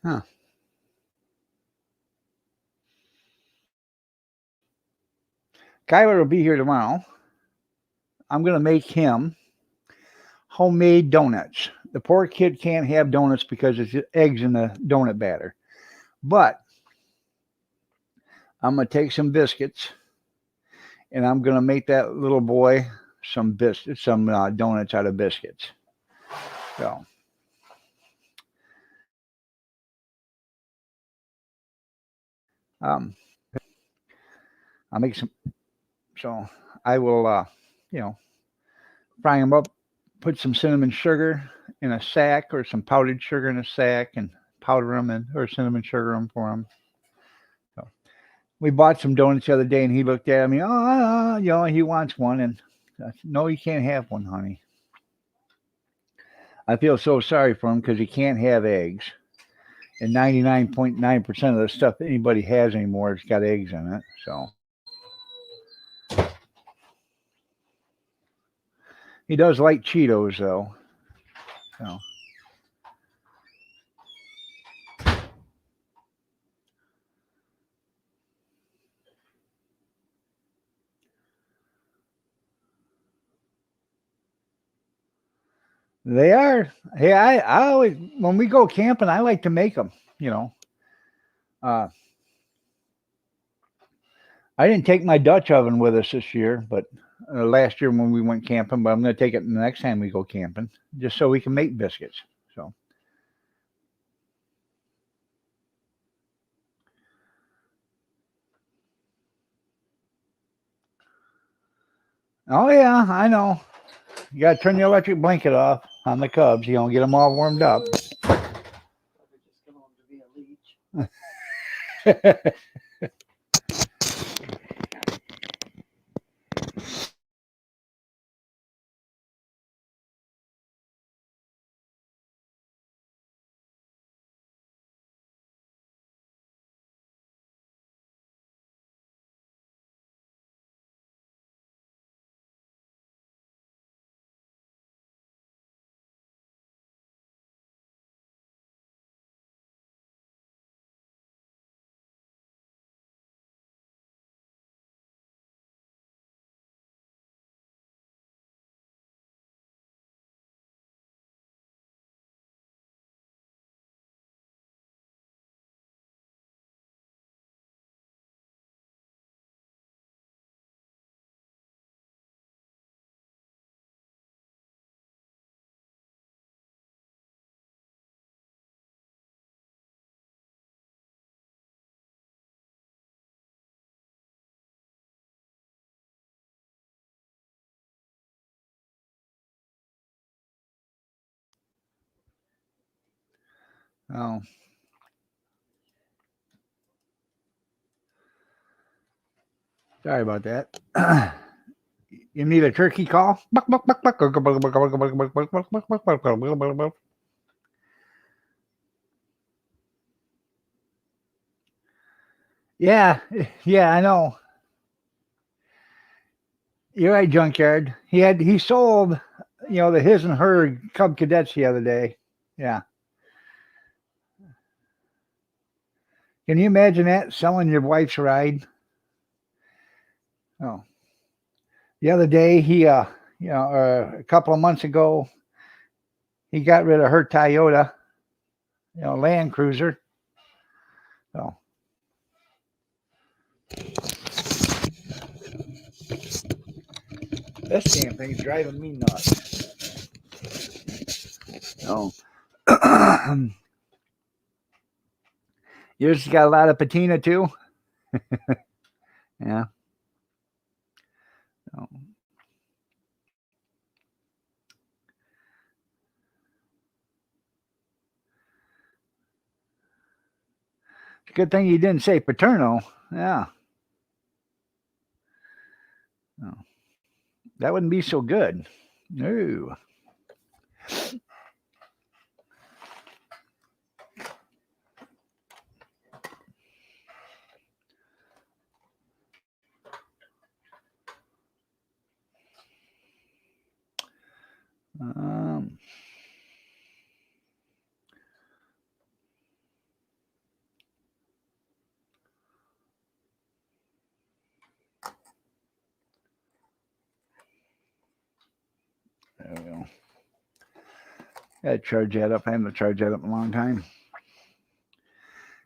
Huh. Kyler will be here tomorrow. I'm gonna make him homemade donuts. The poor kid can't have donuts because there's eggs in the donut batter. But I'm gonna take some biscuits and I'm gonna make that little boy some donuts out of biscuits. So um, I'll make some. So I will, you know, fry them up, put some cinnamon sugar in a sack or some powdered sugar in a sack and powder them and or cinnamon sugar them for him. So we bought some donuts the other day and he looked at me, he wants one. And I said, no, you can't have one, honey. I feel so sorry for him because he can't have eggs. And 99.9% of the stuff that anybody has anymore has got eggs in it. So he does like Cheetos, though. So they are. Hey, I always, when we go camping, I like to make them, you know. Uh, I didn't take my Dutch oven with us this year, but last year when we went camping, but I'm going to take it the next time we go camping, just so we can make biscuits. So Oh yeah, I know. You gotta turn the electric blanket off on the cubs. You don't get them all warmed up. Probably just going to be a leech. Oh, sorry about that. You need a turkey call? Yeah, yeah, I know. You're right, junkyard. He sold, the his and her Cub Cadets the other day. Yeah. Can you imagine that selling your wife's ride? Oh, the other day a couple of months ago, he got rid of her Toyota, Land Cruiser. So this damn thing's driving me nuts. Oh, yours got a lot of patina too. Yeah. Oh. Good thing you didn't say paternal. Yeah. Oh, that wouldn't be so good. No. Um, there we go. Gotta charge that up. I haven't charged that up in a long time.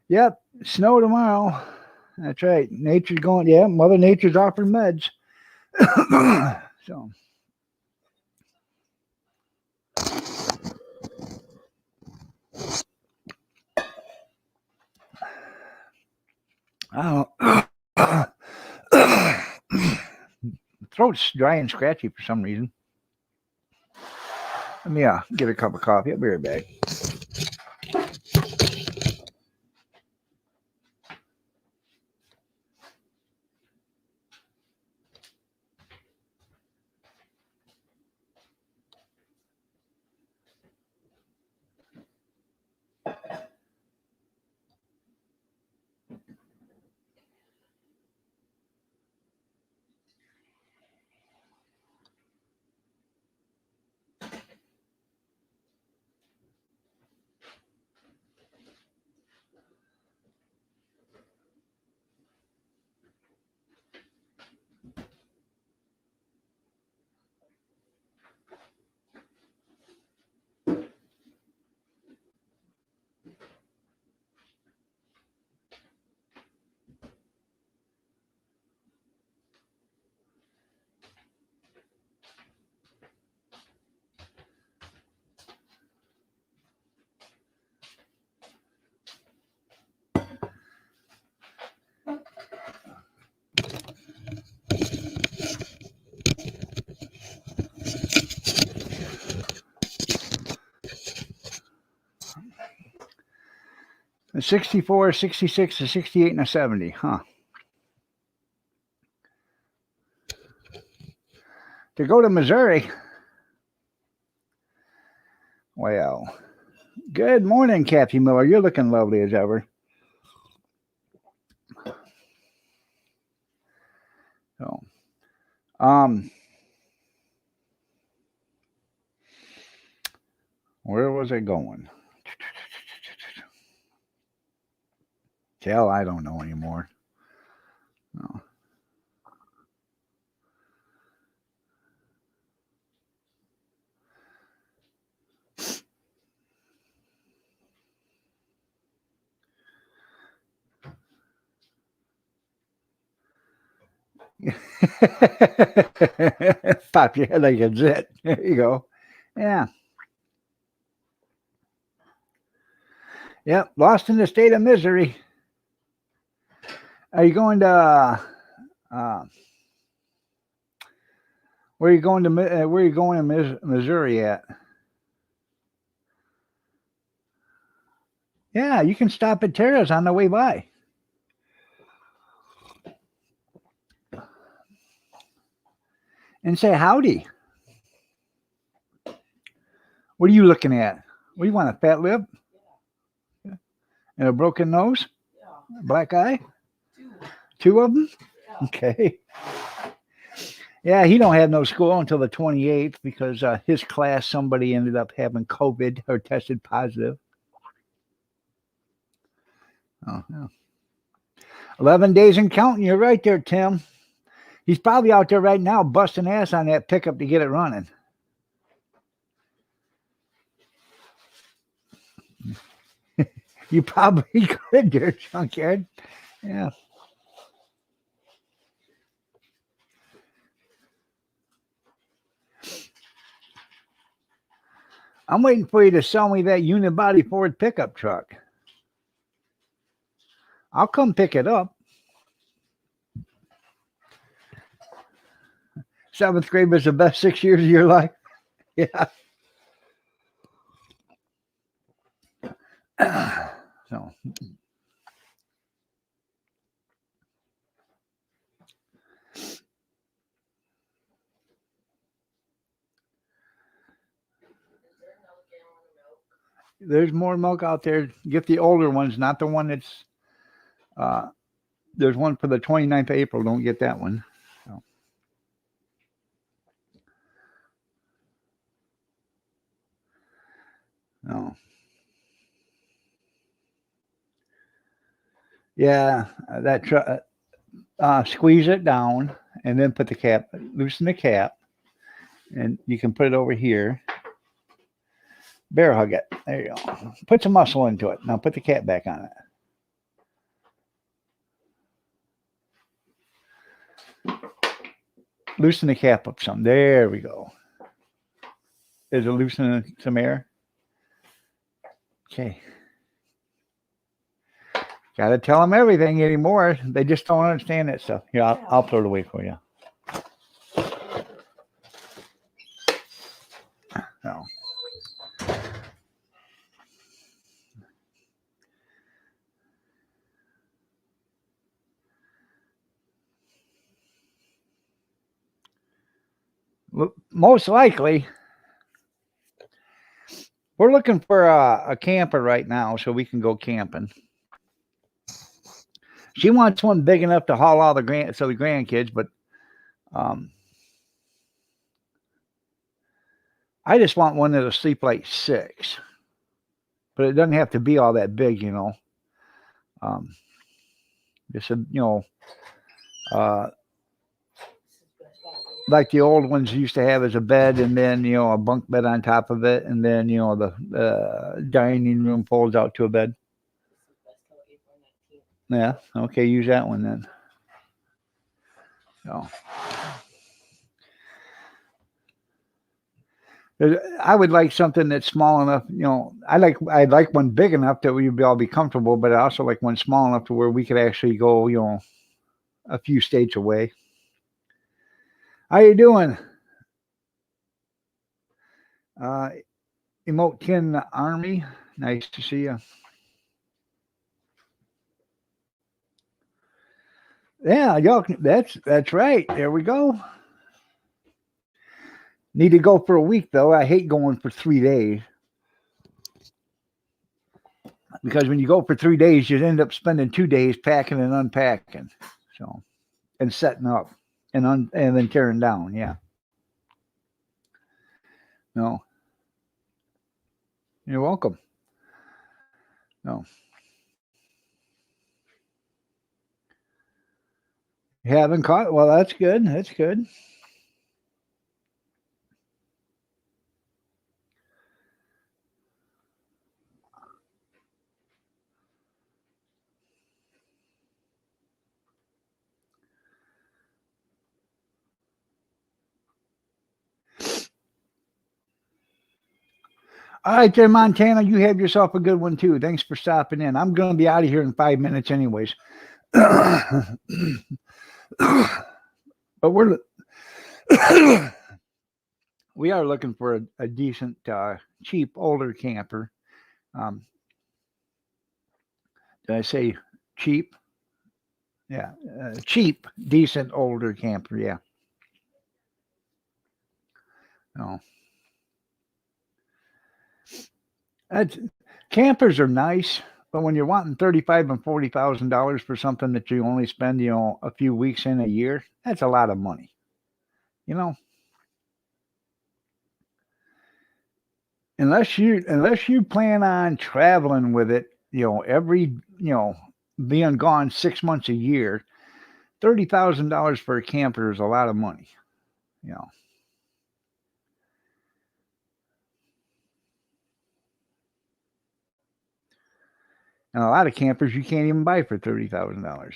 Yep, snow tomorrow. That's right. Nature's going. Yeah, Mother Nature's offering meds. So I don't. Throat's dry and scratchy for some reason. Let me get a cup of coffee. I'll be right back. A 64, 66, a 68, and a 70. Huh. To go to Missouri. Well, good morning, Kathy Miller. You're looking lovely as ever. So, where was I going? Hell, I don't know anymore. No. Pop your head like a zit. There you go. Yeah. Yep. Lost in the state of misery. Are you going to? Where are you going to? Where are you going in Missouri at? Yeah, you can stop at Tara's on the way by. And say howdy. What are you looking at? What do you want? A fat lip? And a broken nose? Yeah. Black eye? Two. Two of them? Yeah. Okay. Yeah, he don't have no school until the 28th because his class, somebody ended up having COVID or tested positive. Oh, yeah. 11 days and counting. You're right there, Tim. He's probably out there right now busting ass on that pickup to get it running. You probably could, dear junkyard. Yeah. I'm waiting for you to sell me that unibody Ford pickup truck. I'll come pick it up. 7th grade was the best 6 years of your life. Yeah. So. There's more milk out there. Get the older ones, not the one that's. There's one for the 29th of April. Don't get that one. So. No. Yeah, that squeeze it down and then put the cap, loosen the cap, and you can put it over here. Bear hug it. There you go. Put some muscle into it. Now put the cap back on it. Loosen the cap up some. There we go. Is it loosening some air? Okay. Got to tell them everything anymore. They just don't understand that stuff. Here, I'll throw it away for you. No. Most likely, we're looking for a camper right now so we can go camping. She wants one big enough to haul all the grandkids, but I just want one that'll sleep like 6. But it doesn't have to be all that big, you know. Just like the old ones used to have as a bed, and then a bunk bed on top of it, and then the dining room folds out to a bed. Yeah, okay, use that one then. So I would like something that's small enough. I'd like one big enough that we'd all be comfortable, but I also like one small enough to where we could actually go, a few states away. How you doing? Emote Kin Army, nice to see you. Yeah, y'all. That's right. There we go. Need to go for a week though. I hate going for 3 days because when you go for 3 days, you end up spending 2 days packing and unpacking. So and setting up and then tearing down. Yeah. No, you're welcome. No, you haven't caught. Well, that's good. That's good. All right, there, Montana. You have yourself a good one too. Thanks for stopping in. I'm going to be out of here in 5 minutes, anyways. But we're we are looking for a decent, cheap, older camper. Um, did I say cheap? Yeah, cheap, decent, older camper. Yeah. No, that's, campers are nice, but when you're wanting 35 and $40,000 for something that you only spend, a few weeks in a year, that's a lot of money. You know, unless you plan on traveling with it, being gone 6 months a year, $30,000 for a camper is a lot of money. You know, and a lot of campers you can't even buy for $30,000.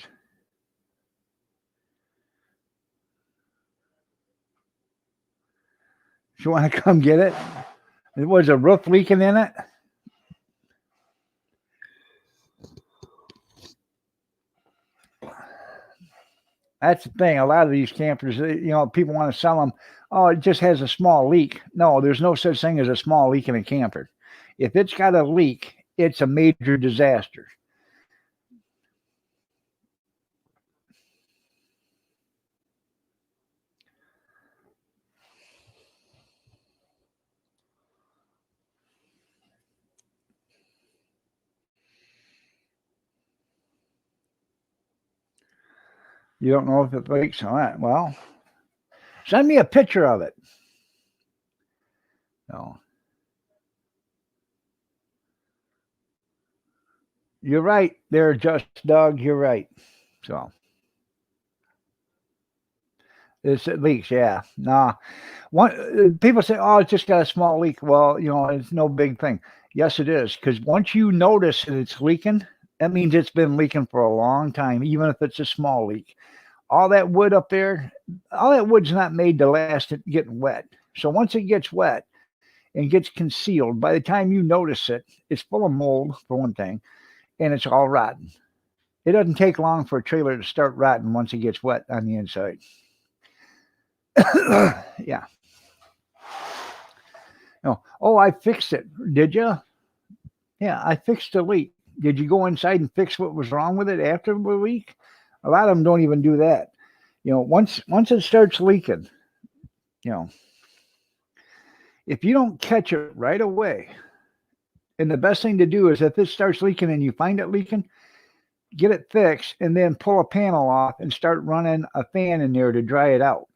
You want to come get it? It was a roof leaking in it. That's the thing. A lot of these campers, people want to sell them. Oh, it just has a small leak. No, there's no such thing as a small leak in a camper. If it's got a leak, it's a major disaster. You don't know if it leaks. All right. Well, send me a picture of it. No, you're right. There, just Doug. You're right. So it leaks. Yeah. Nah. People say, "Oh, it's just got a small leak." Well, it's no big thing. Yes, it is, because once you notice that it's leaking, that means it's been leaking for a long time, even if it's a small leak. All that wood up there, all that wood's not made to last it getting wet. So once it gets wet and gets concealed, by the time you notice it, it's full of mold for one thing, and it's all rotten. It doesn't take long for a trailer to start rotting once it gets wet on the inside. Yeah. No. Oh, I fixed it. Did you? Yeah, I fixed the leak. Did you go inside and fix what was wrong with it after the week? A lot of them don't even do that. Once it starts leaking, you know, if you don't catch it right away, and the best thing to do is if it starts leaking and you find it leaking, get it fixed and then pull a panel off and start running a fan in there to dry it out.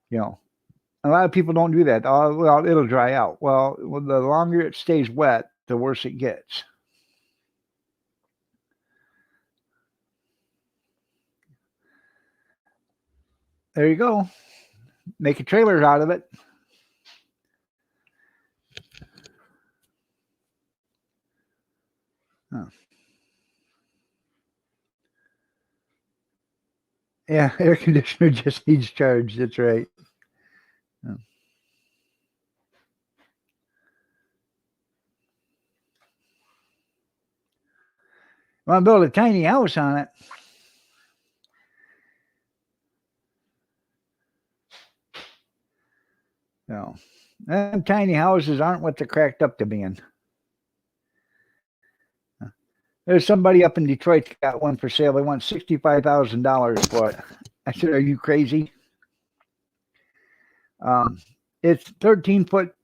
You know, a lot of people don't do that. Oh, well, it'll dry out. Well, the longer it stays wet, the worse it gets. There you go. Make a trailer out of it. Huh. Yeah, air conditioner just needs charge. That's right. Yeah. Want to build a tiny house on it? No, them tiny houses aren't what they're cracked up to being. There's somebody up in Detroit that got one for sale. They want $65,000 for it. I said, "Are you crazy?" Um, it's 13 foot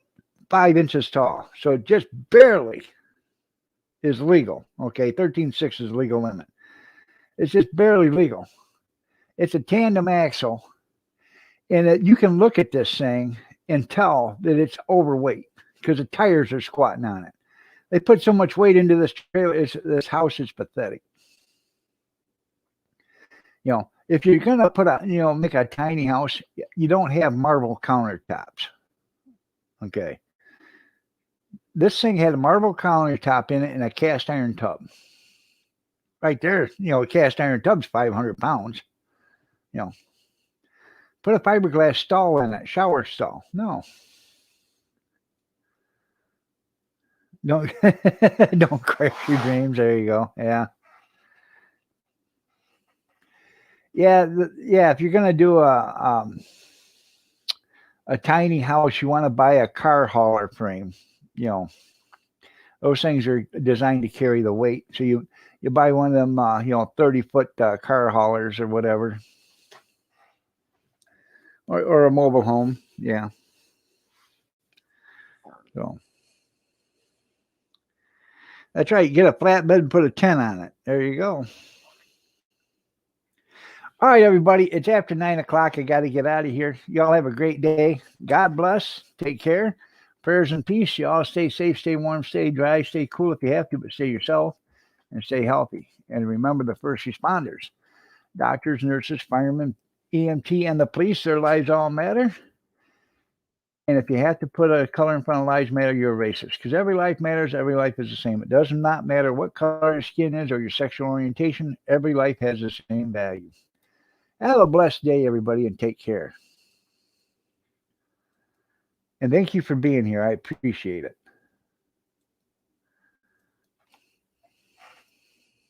5 inches tall, so it just barely is legal. Okay, 13.6 is legal limit. It's just barely legal. It's a tandem axle, and you can look at this thing and tell that it's overweight because the tires are squatting on it. They put so much weight into this trailer. This house is pathetic. If you're gonna make a tiny house, you don't have marble countertops. Okay, this thing had a marble countertop in it and a cast iron tub. Right there, a cast iron tub's 500 pounds. You know, put a fiberglass stall in it, shower stall. No, don't don't crash your dreams. There you go. Yeah. Yeah. If you're gonna do a tiny house, you want to buy a car hauler frame. You know, those things are designed to carry the weight. So you buy one of them, 30-foot car haulers or whatever, or a mobile home. Yeah. So that's right. Get a flatbed and put a tent on it. There you go. All right, everybody. It's after 9 o'clock. I got to get out of here. Y'all have a great day. God bless. Take care. Prayers and peace. Y'all stay safe, stay warm, stay dry, stay cool if you have to, but stay yourself and stay healthy. And remember the first responders, doctors, nurses, firemen, EMT, and the police. Their lives all matter. And if you have to put a color in front of lives matter, you're a racist. Because every life matters. Every life is the same. It does not matter what color your skin is or your sexual orientation. Every life has the same value. Have a blessed day, everybody, and take care. And thank you for being here. I appreciate it.